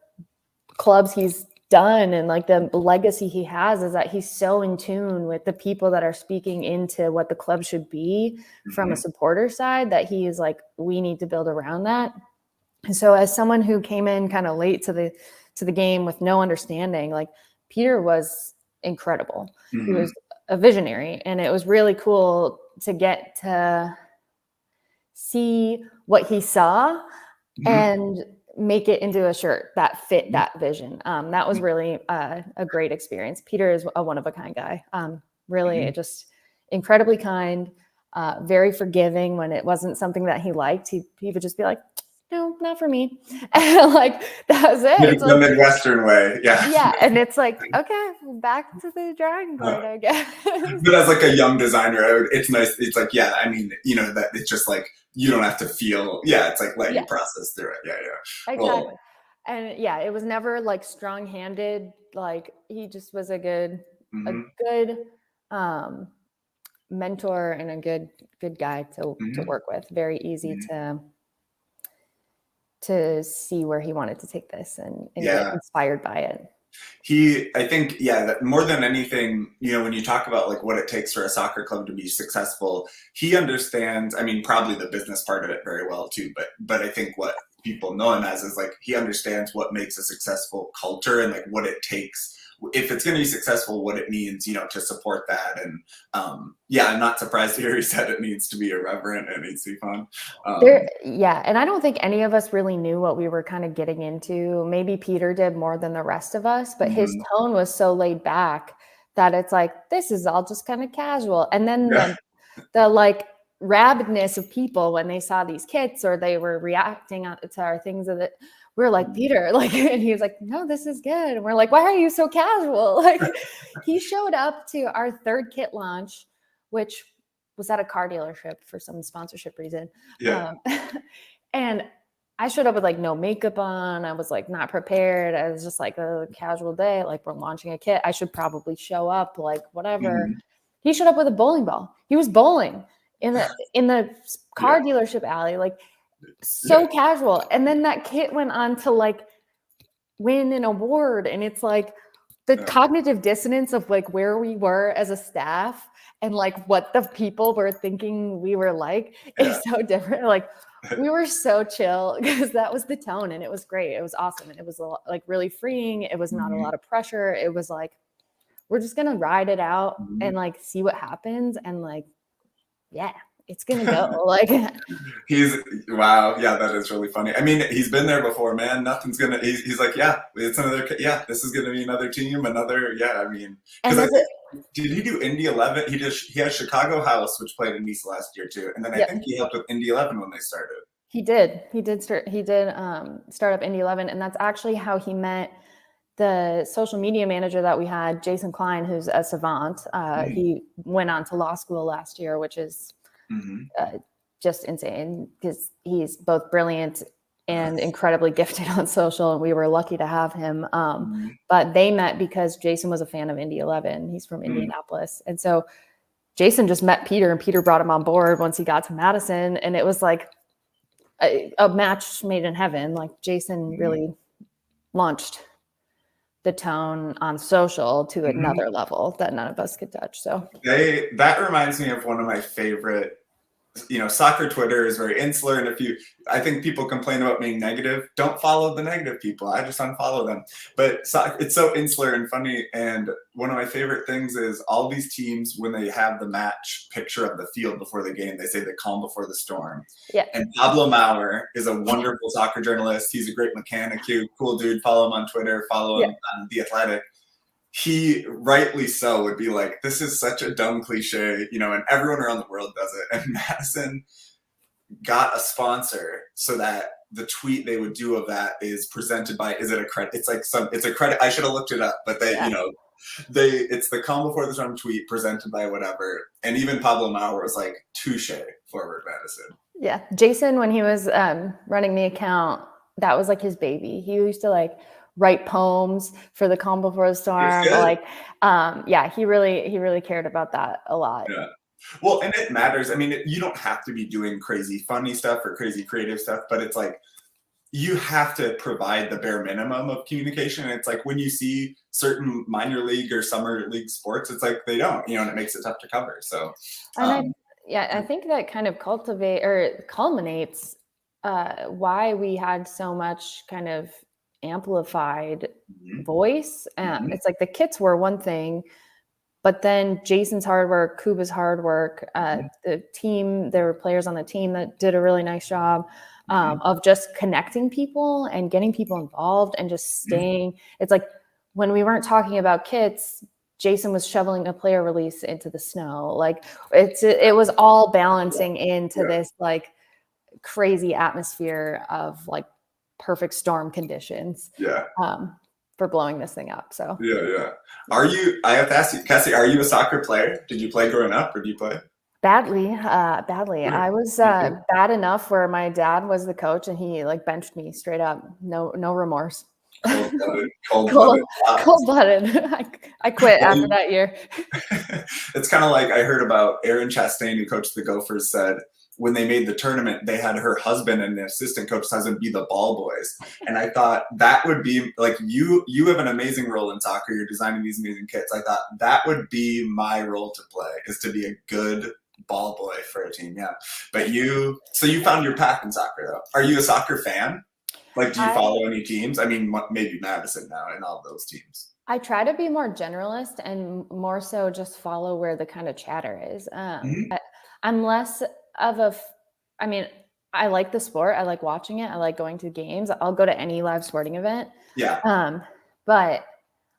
clubs he's done, and the legacy he has is that he's so in tune with the people that are speaking into what the club should be from a supporter side, that he is like, we need to build around that. And so as someone who came in kind of late to the game with no understanding, Peter was incredible. He was a visionary, and it was really cool to get to see what he saw Mhm. and make it into a shirt that fit Mhm. that vision. That was really a great experience. Peter is a one of a kind guy. Really, Mhm. just incredibly kind, very forgiving when it wasn't something that he liked. He would just be like, "No, not for me," and like that was it. It's The like, Midwestern way, yeah. yeah, and it's like, okay, back to the drawing Uh, board, I guess. but as like a young designer, it's nice. It's like, yeah, I mean, that it's just like you don't have to feel. Yeah, it's like let you Yeah, process through it. Yeah, yeah. Well, exactly. And yeah, it was never like strong-handed. Like he just was a mhm, good um, mentor and a good guy to mhm, work with. Very easy mhm. to see where he wanted to take this and get Yeah. inspired by it. I think, yeah, that more than anything, when you talk about like what it takes for a soccer club to be successful, he understands, I mean, probably the business part of it very well too, but I think what people know him as is like he understands what makes a successful culture and like what it takes if it's going to be successful, what it means, to support that. And yeah, I'm not surprised to hear he said it needs to be irreverent and it needs to be fun. There, Um, yeah, and I don't think any of us really knew what we were kind of getting into. Maybe Peter did more than the rest of us, but his mhm. tone was so laid back that it's like this is all just kind of casual. And then Yeah. the like rabidness of people when they saw these kits or they were reacting to our things of it. We are like, Mhm. Peter, like, and he was like, no, this is good. And we're like, why are you so casual? Like, he showed up to our third kit launch, which was at a car dealership for some sponsorship reason. Yeah. Um, and I showed up with like no makeup on. I was like not prepared. I was just like a casual day, like we're launching a kit. I should probably show up like whatever. Mhm. He showed up with a bowling ball. He was bowling in the car Yeah. dealership alley, like Yeah. so casual. And then that kit went on to like win an award. And it's like the Yeah. cognitive dissonance of like where we were as a staff and like what the people were thinking we were like Yeah. is so different. Like we were so chill because that was the tone and it was great. It was awesome. And it was like really freeing. It was not a Mhm. lot of pressure. It was like, we're just going to ride it out and Mhm. like see what happens. And like, yeah, it's going to go like, He's wow, yeah, that is really funny. I mean, he's been there before, man. Nothing's gonna. He's like, yeah, it's another. Yeah, this is gonna be another team, another. Yeah, I mean, and because I as it, think did he do Indy 11? He has Chicago House, which played in Nice last year too, and then I yep, think he helped with Indy 11 when they started. he did start up Indy 11. And that's actually how he met the social media manager that we had, Jason Klein, who's a savant. Mm-hmm. He went on to law school last year, which is Mm-hmm. uh, just insane because he's both brilliant and incredibly gifted on social. And we were lucky to have him. Mm-hmm. But they met because Jason was a fan of Indy 11. He's from Indianapolis. And so Jason just met Peter and Peter brought him on board once he got to Madison. And it was like a match made in heaven. Like Jason Mm-hmm. really launched the tone on social to Mm-hmm. another level that none of us could touch. So That reminds me of one of my favorite. Soccer Twitter is very insular, and I think people complain about being negative. Don't follow the negative people. I just unfollow them. But it's so insular and funny. And one of my favorite things is all these teams when they have the match picture of the field before the game, they say the calm before the storm. yeah, And Pablo Maurer is a wonderful soccer journalist. He's a great mechanic, cool dude. Follow him on Twitter. Follow yeah, him on The Athletic. He rightly so would be like, this is such a dumb cliche, and everyone around the world does it. And Madison got a sponsor so that the tweet they would do of that is presented by, is it a credit? It's like it's a credit. I should have looked it up, but yeah. it's the calm before the storm tweet presented by whatever. And even Pablo Maurer was like, touche, forward Madison. Yeah. Jason, when he was running the account, that was like his baby. He used to like write poems for the calm before the It's storm. good. Like, yeah, he really cared about that a lot. Yeah. Well, and it matters. I mean, you don't have to be doing crazy funny stuff or crazy creative stuff, but it's like you have to provide the bare minimum of communication. And it's like when you see certain minor league or summer league sports, it's like they don't, and it makes it tough to cover. So, And um, I think that kind of culminates why we had so much kind of amplified mhm, voice. mhm, It's like the kits were one thing, But then Jason's hard work, Kuba's hard work, the team, there were players on the team that did a really nice job of just connecting people and getting people involved and just staying. It's like when we weren't talking about kits, Jason was shoveling a player release into the snow. Like it was all balancing into this like crazy atmosphere of like perfect storm conditions. For blowing this thing up. So I have to ask you, Cassie, are you a soccer player? Did you play growing up or do you play? Badly. I was bad enough where my dad was the coach and he like benched me straight up. No remorse. Cold-blooded. I quit after that year. It's kind of like I heard about Erin Chastain, who coached the Gophers, said when they made the tournament, they had her husband and the assistant coach's husband be the ball boys. And I thought that would be like, you have an amazing role in soccer. You're designing these amazing kits. I thought that would be my role to play, is to be a good ball boy for a team. Yeah. But so you found your path in soccer though. Are you a soccer fan? Like, do you follow any teams? I mean, maybe Madison now and all those teams. I try to be more generalist and more so just follow where the kind of chatter is. I'm less of I like the sport. I like watching it. I like going to games. I'll go to any live sporting event. Yeah. But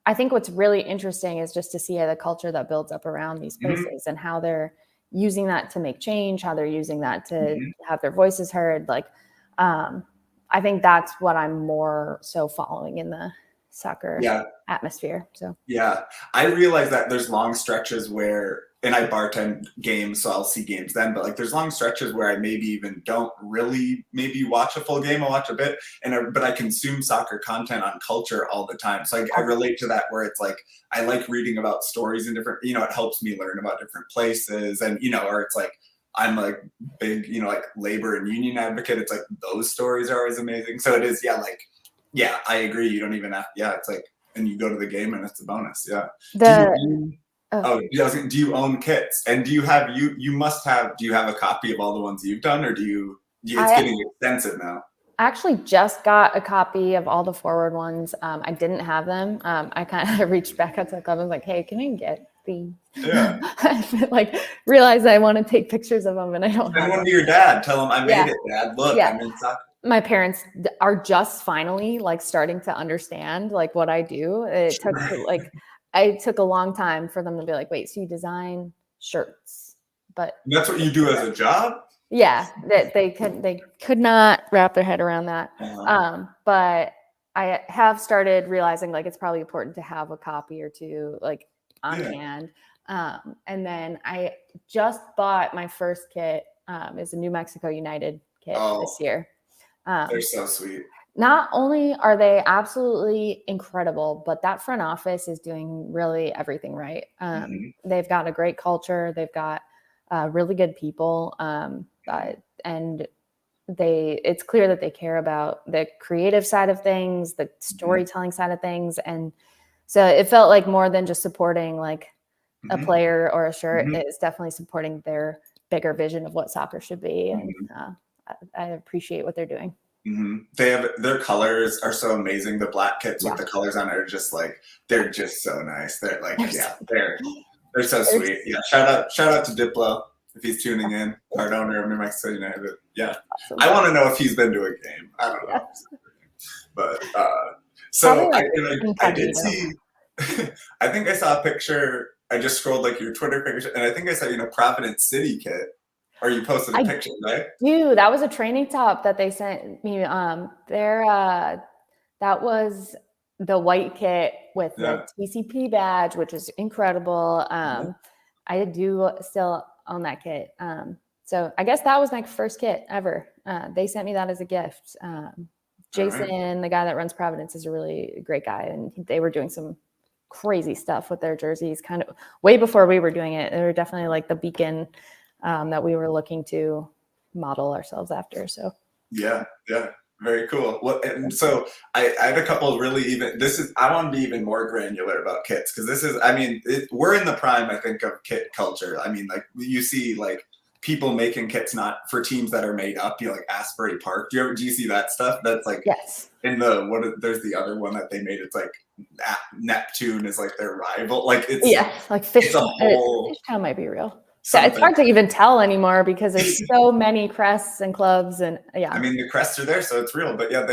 I think what's really interesting is just to see the culture that builds up around these places and how they're using that to make change, how they're using that to have their voices heard. Like, I think that's what I'm more so following in the soccer atmosphere. So I realize that there's long stretches where, and I bartend games, so I'll see games then, but like there's long stretches where I maybe even don't really maybe watch a full game. I'll watch a bit, but I consume soccer content on culture all the time. So I relate to that, where it's like I like reading about stories in different, it helps me learn about different places, and or it's like I'm like big, like labor and union advocate. It's like those stories are always amazing. So it is, I agree. You don't even have, it's like, and you go to the game and it's a bonus. Yeah. Do you own kits? And do you have, you must have, do you have a copy of all the ones you've done, or it's getting extensive now? I actually just got a copy of all the forward ones. I didn't have them. I kind of reached back out to the club and was like, hey, can I get these? Yeah. Like realized I want to take pictures of them and I don't have Send one to your dad. Tell him I made it, Dad. Look, I'm in soccer. My parents are just finally like starting to understand like what I do. It took a long time for them to be like, wait, so you design shirts, but that's what you do as a job? Yeah, that they could not wrap their head around that. But I have started realizing like it's probably important to have a copy or two like on hand. And then I just bought my first kit. Is a New Mexico United kit this year. They're so sweet. Not only are they absolutely incredible, but that front office is doing really everything right. They've got a great culture. They've got really good people. And it's clear that they care about the creative side of things, the storytelling side of things. And so it felt like more than just supporting like a player or a shirt. It's definitely supporting their bigger vision of what soccer should be. And I appreciate what they're doing. They have, their colors are so amazing. The black kits with the colors on it are just like, they're just so nice. They're like, they're so sweet. Yeah. Shout out to Diplo if he's tuning in, our owner of New Mexico United. Yeah. Awesome. I want to know if he's been to a game. I don't know. But so I did see, I think I saw a picture. I just scrolled like your Twitter picture, and I think I saw, Providence City kit. Or you posted a picture, right? Dude, that was a training top that they sent me. That was the white kit with the TCP badge, which is incredible. I do still own that kit. So I guess that was my first kit ever. They sent me that as a gift. Jason, the guy that runs Providence, is a really great guy, and they were doing some crazy stuff with their jerseys kind of way before we were doing it. They were definitely like the beacon that we were looking to model ourselves after. So yeah, very cool. Well, and so I had a couple of really I want to be even more granular about kits, because this is, we're in the prime, I think, of kit culture. Like you see like people making kits not for teams that are made up, like Asbury Park. Do you see that stuff? That's like, yes. In there's the other one that they made. It's like Neptune is like their rival. Like like fish. it's a whole Fishtown might be real. Yeah, it's something. hard to even tell anymore because there's so many crests and clubs and I mean, the crests are there, so it's real. But yeah,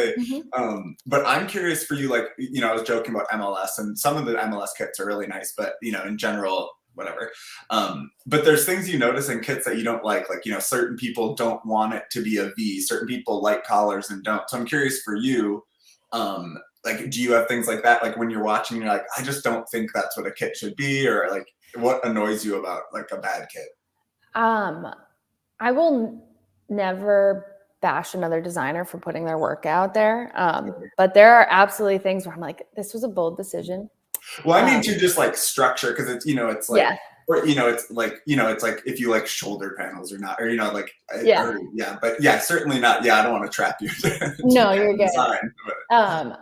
but I'm curious for you, like, I was joking about MLS, and some of the MLS kits are really nice, but in general, whatever. But there's things you notice in kits that you don't like, certain people don't want it to be a V, certain people like collars and don't. So I'm curious for you, like, do you have things like that? Like when you're watching, you're like, I just don't think that's what a kit should be, or like, what annoys you about like a bad kit? I will never bash another designer for putting their work out there. But there are absolutely things where I'm like, this was a bold decision. Well, I mean, to just like structure, because it's it's like, yeah. or it's like it's like if you like shoulder panels or not, or like but certainly not. Yeah, I don't want to trap you. No, you're good. Design,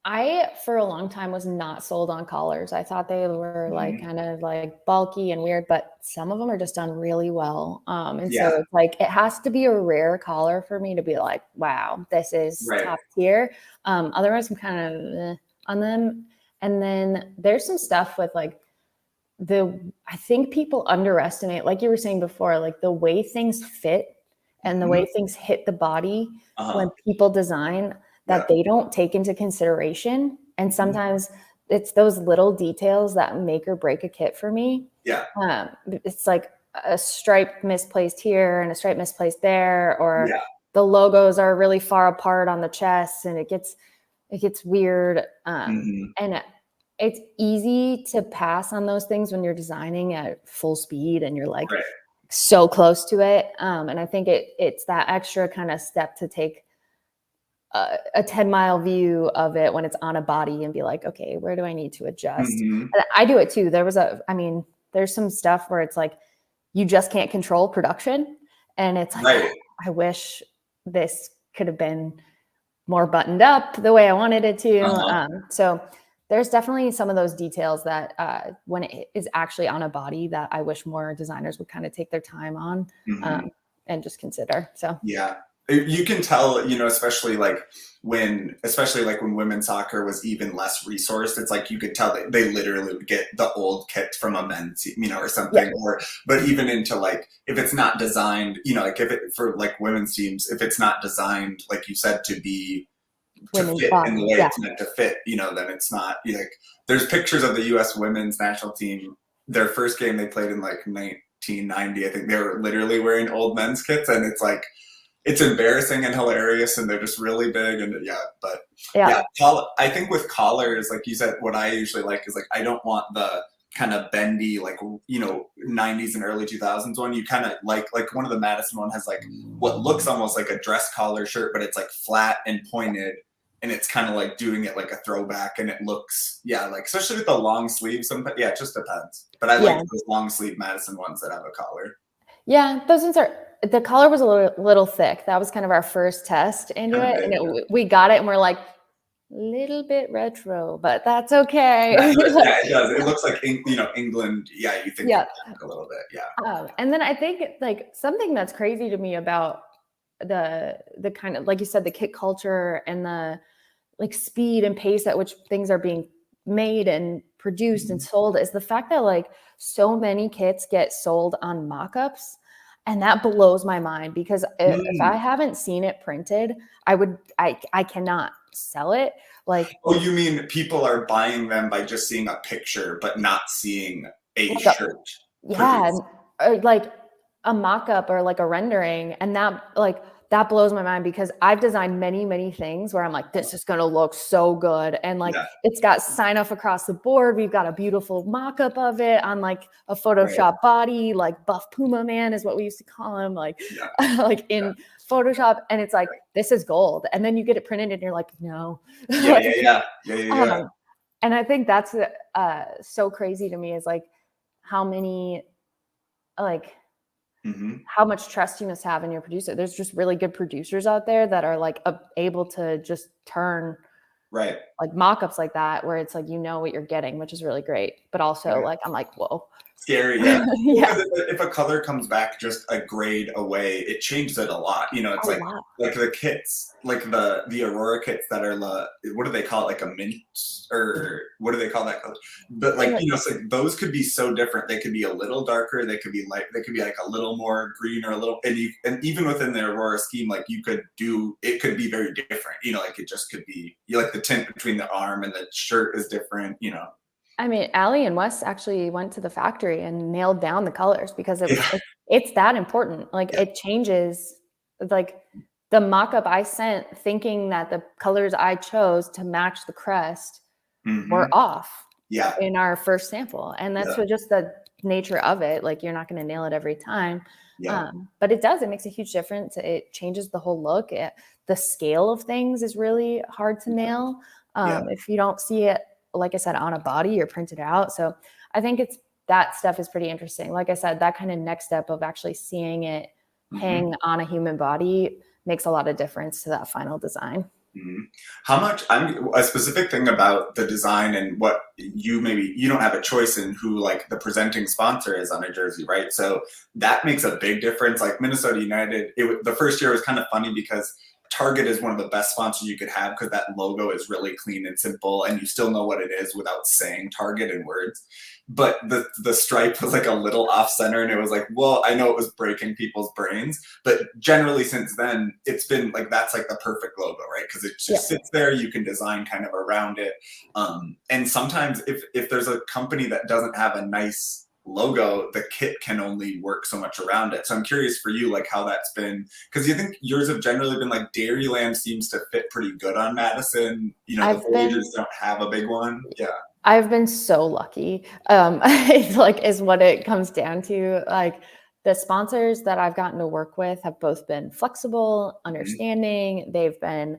I for a long time was not sold on collars. I thought they were like kind of like bulky and weird, but some of them are just done really well. And so it's like it has to be a rare collar for me to be like, wow, this is top tier. Otherwise, I'm kind of on them. And then there's some stuff with like I think people underestimate, like you were saying before, like the way things fit and the way things hit the body when people design that they don't take into consideration. And sometimes it's those little details that make or break a kit for me. Yeah. It's like a stripe misplaced here and a stripe misplaced there, or the logos are really far apart on the chest and it gets weird. And it's easy to pass on those things when you're designing at full speed and you're like so close to it. And I think it's that extra kind of step to take a 10-mile view of it when it's on a body and be like, okay, where do I need to adjust? And I do it too. There's some stuff where it's like, you just can't control production. And it's like, I wish this could have been more buttoned up the way I wanted it to. So there's definitely some of those details that when it is actually on a body that I wish more designers would kind of take their time on and just consider. So you can tell, especially when women's soccer was even less resourced, it's like you could tell that they literally would get the old kit from a men's team, or something, but even into like, if it's not designed, like if it for like women's teams, if it's not designed, like you said, to be to fit in the way it's meant to fit, then it's not like, there's pictures of the US women's national team, their first game they played in like 1990, I think they were literally wearing old men's kits, and it's like, it's embarrassing and hilarious, and they're just really big. And I think with collars, like you said, what I usually like is like, I don't want the kind of bendy, like, 90s and early 2000s one. You kind of like one of the Madison one has like what looks almost like a dress collar shirt, but it's like flat and pointed, and it's kind of like doing it like a throwback, and it looks, like, especially with the long sleeves, sometimes, it just depends. But I like those long sleeve Madison ones that have a collar. Yeah, those ones the collar was a little thick. That was kind of our first test into it. And we got it and we're like, little bit retro, but that's okay. It does. It looks like, England. Yeah, you think a little bit. Yeah. And then I think like something that's crazy to me about the kind of, like you said, the kit culture and the like speed and pace at which things are being made and produced and sold is the fact that like so many kits get sold on mock-ups. And that blows my mind, because if I haven't seen it printed, I cannot sell it. Like, oh, you mean people are buying them by just seeing a picture, but not seeing a shirt? Yeah, like a mock-up or like a rendering, and that blows my mind, because I've designed many things where I'm like, this is going to look so good. And like, it's got sign off across the board. We've got a beautiful mock-up of it on like a Photoshop body, like Buff Puma Man is what we used to call him, like, like in Photoshop. And it's like, this is gold. And then you get it printed and you're like, no. Yeah. And I think that's so crazy to me, is like how many, like, how much trust you must have in your producer. There's just really good producers out there that are like able to just turn like mock-ups like that, where it's like, what you're getting, which is really great. But also like, I'm like, whoa. scary. Yeah. Well, Yeah, 'cause if a color comes back just a grade away, it changes it a lot. It's a lot. like the kits, like the Aurora kits that are what do they call it? Like a mint, or what do they call that color? But like, And it's like those could be so different. They could be a little darker. They could be light. They could be like a little more green, or a little. And even within the Aurora scheme, like you could do it could be very different. Like it just could be like the tint between the arm and the shirt is different. I mean, Allie and Wes actually went to the factory and nailed down the colors because Yeah. it's that important. Like Yeah. it changes, like the mock-up I sent thinking that the colors I chose to match the crest were Hmm. off Yeah. in our first sample. And that's Yeah. what just the nature of it. Like you're not going to nail it every time. Yeah. But it does, it makes a huge difference. It changes the whole look. The scale of things is really hard to nail. Yeah. If you don't see it, like I said, on a body or printed out. So I think that stuff is pretty interesting. Like I said, that kind of next step of actually seeing it Hmm. hang on a human body makes a lot of difference to that final design. Hmm. How much? I'm a specific thing about the design and what maybe you don't have a choice in who like the presenting sponsor is on a jersey, right? So that makes a big difference. Like Minnesota United, the first year was kind of funny because Target is one of the best sponsors you could have because that logo is really clean and simple, and you still know what it is without saying Target in words. But the stripe was like a little off center, and it was like, well, I know it was breaking people's brains, but generally since then, it's been like that's like the perfect logo, right? Because it just sits there. You can design kind of around it, and sometimes if there's a company that doesn't have a nice logo, the kit can only work so much around it. So I'm curious for you, like how that's been, because you think yours have generally been like Dairyland seems to fit pretty good on Madison. The Voyagers don't have a big one. Yeah. I've been so lucky. It's like is what it comes down to. Like the sponsors that I've gotten to work with have both been flexible, understanding. They've been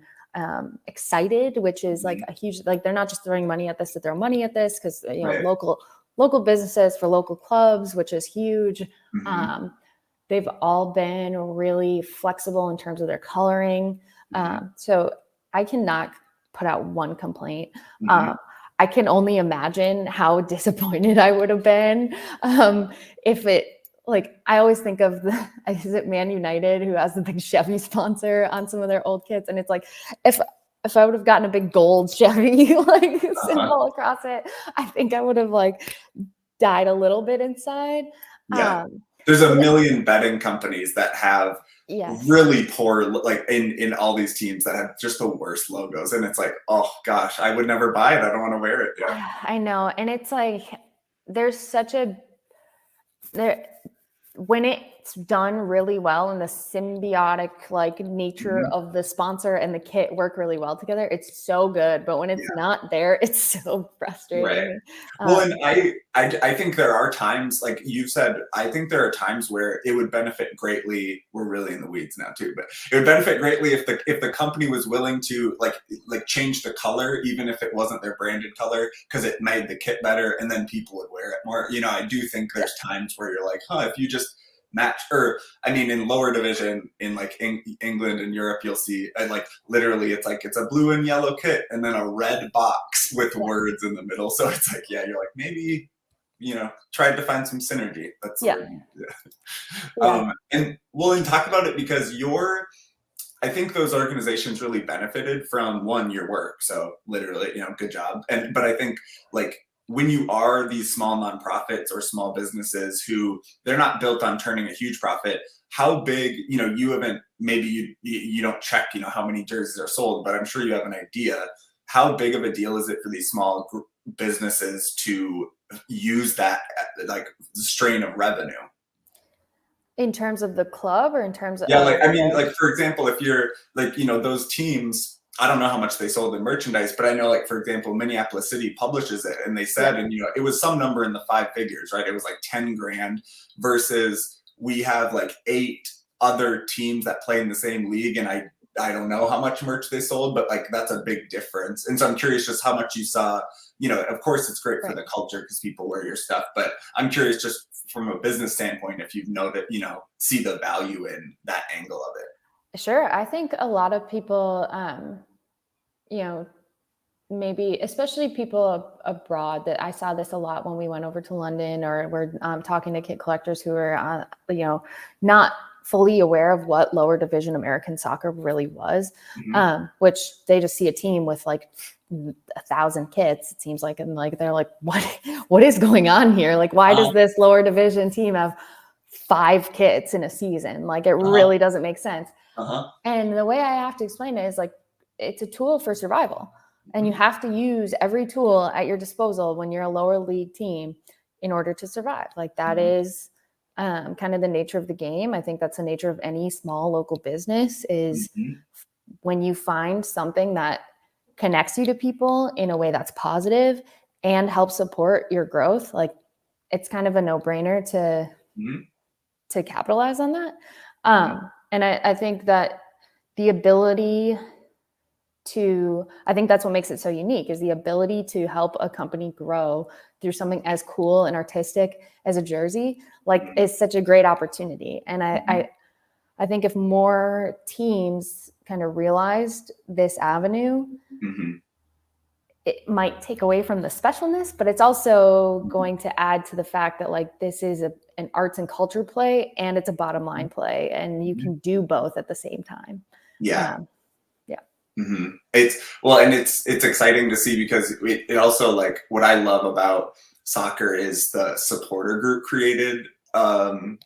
excited, which is like a huge, like they're not just throwing money at this to throw money at this because Right. local businesses for local clubs, which is huge. Mhm. They've all been really flexible in terms of their coloring. Mhm. So I cannot put out one complaint. Mhm. I can only imagine how disappointed I would have been if it, like, I always think of is it Man United who has the big Chevy sponsor on some of their old kits, and it's like if I would have gotten a big gold Chevy like symbol across it, I think I would have like died a little bit inside. Yeah. Um, There's a so million betting companies that have yes, really poor, like in all these teams that have just the worst logos, and it's like, oh gosh, I would never buy it. I don't want to wear it. Yeah. I know, and it's like there's such a there when it's done really well and the symbiotic like nature Mhm. of the sponsor and the kit work really well together, it's so good. But when it's not there, it's so Right. frustrating. Well, and Um, I think there are times, like you said, I think there are times where it would benefit greatly. We're really in the weeds now too, but it would benefit greatly if the company was willing to like change the color, even if it wasn't their branded color, because it made the kit better, and then people would wear it more. I do think there's times where you're like, huh, if you just match, or I mean, in lower division in like England and Europe, you'll see like literally it's a blue and yellow kit and then a red box with yeah, words in the middle. So it's like, yeah, you're like maybe tried to find some synergy. That's the yeah, word. Yeah. yeah. And well, and talk about it because I think those organizations really benefited from one, your work. So literally, good job. But I think like when you are these small nonprofits or small businesses who they're not built on turning a huge profit, how big, you haven't, maybe you don't check, how many jerseys are sold, but I'm sure you have an idea. How big of a deal is it for these small businesses to use that like strain of revenue? In terms of the club or in terms Yeah, of like I mean, like for example, if you're like, those teams, I don't know how much they sold in merchandise, but I know like for example, Minneapolis City publishes it and they yeah, said, and it was some number in the five figures, right? It was like 10 grand versus we have like 8 other teams that play in the same league, and I don't know how much merch they sold, but like that's a big difference. And so I'm curious just how much you saw. Of course it's great for right. the culture because people wear your stuff, but I'm curious just from a business standpoint if you've noted, see the value in that angle of it. Sure. I think a lot of people, you know, maybe especially people abroad, that I saw this a lot when we went over to London, or we're talking to kit collectors who are, not fully aware of what lower division American soccer really was, which they just see a team with like 1,000 kits, it seems like, and like they're like, what is going on here? Like, why does this lower division team have 5 kits in a season? Like, it really doesn't make sense. And the way I have to explain it is like, it's a tool for survival. And you have to use every tool at your disposal when you're a lower league team in order to survive. Like, that is kind of the nature of the game. I think that's the nature of any small local business, is when you find something that connects you to people in a way that's positive and helps support your growth, like, it's kind of a no-brainer to capitalize on that. And I think that the ability I think that's what makes it so unique, is the ability to help a company grow through something as cool and artistic as a jersey, like, is such a great opportunity. And I think if more teams kind of realized this avenue, it might take away from the specialness, but it's also going to add to the fact that, like, this is an arts and culture play, and it's a bottom line play, and you can do both at the same time. It's exciting to see, because it also, like, what I love about soccer is the supporter group created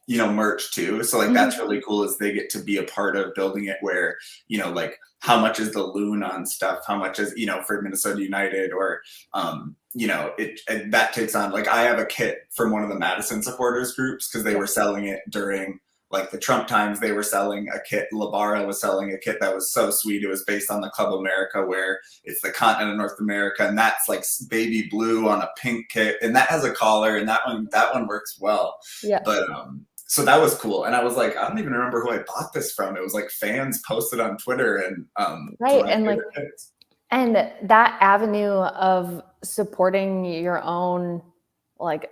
merch too. So like, that's really cool, is they get to be a part of building it, where, like, how much is the loon on stuff, how much is, for Minnesota United, or that takes on, like, I have a kit from one of the Madison supporters groups, because they were selling it during like the Trump times. They were selling a kit. Labara was selling a kit that was so sweet. It was based on the Club America, where it's the continent of North America, and that's like baby blue on a pink kit, and that has a collar, and that one works well. But so that was cool, and I was like, I don't even remember who I bought this from. It was like fans posted on Twitter, and and like kits. And that avenue of supporting your own like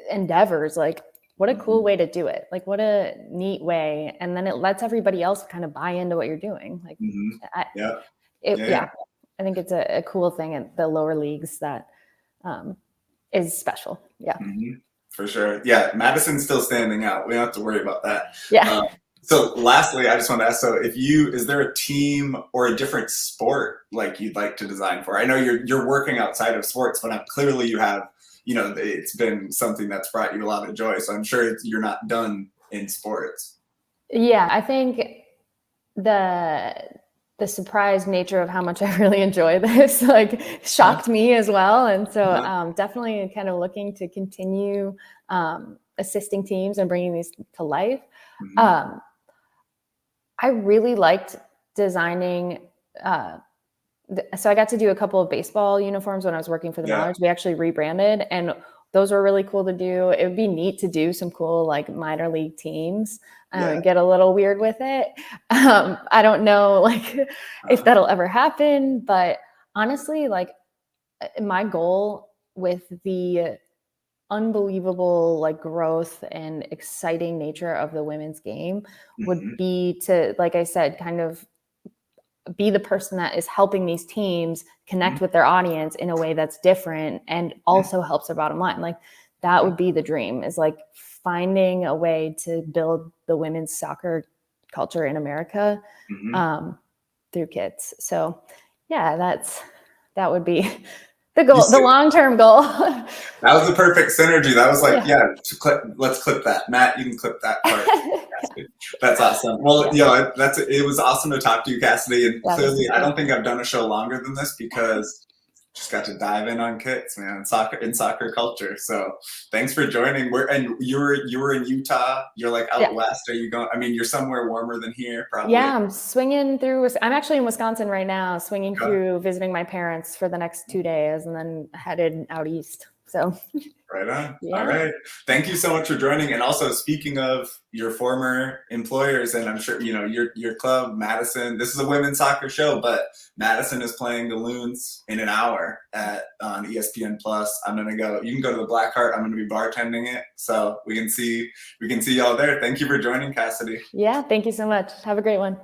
endeavors, like, what a cool way to do it. Like, what a neat way. And then it lets everybody else kind of buy into what you're doing. Like, I think it's a cool thing at the lower leagues that is special. For sure. Madison's still standing out. We don't have to worry about that. So lastly, I just want to ask, is there a team or a different sport like you'd like to design for? I know you're working outside of sports, but clearly you have, it's been something that's brought you a lot of joy. So I'm sure you're not done in sports. I think the surprise nature of how much I really enjoy this, like, shocked me as well. And so definitely kind of looking to continue assisting teams and bringing these to life. I really liked designing. So I got to do a couple of baseball uniforms when I was working for the Mallards. We actually rebranded, and those were really cool to do. It would be neat to do some cool, like, minor league teams and get a little weird with it. I don't know, like, if that'll ever happen, but honestly, like, my goal with the unbelievable, like, growth and exciting nature of the women's game would be to, like I said, kind of be the person that is helping these teams connect with their audience in a way that's different and also helps their bottom line. Like, that would be the dream, is like finding a way to build the women's soccer culture in America through kits. So that would be the goal, the long-term goal. That was the perfect synergy. That was like, let's clip that. Matt, you can clip that part. That's awesome. Well, it was awesome to talk to you, Cassidy. And clearly, I don't think I've done a show longer than this, because just got to dive in on kits, man, soccer culture. So thanks for joining. And you were in Utah. You're like out west. Are you going? I mean, you're somewhere warmer than here, probably. I'm swinging through. I'm actually in Wisconsin right now, swinging through, visiting my parents for the next 2 days, and then headed out east. So right on. All right. Thank you so much for joining. And also, speaking of your former employers, and I'm sure your club, Madison. This is a women's soccer show, but Madison is playing the Loons in an hour on ESPN Plus. I'm gonna go. You can go to the Blackheart. I'm gonna be bartending it, so we can see y'all there. Thank you for joining, Cassidy. Thank you so much. Have a great one.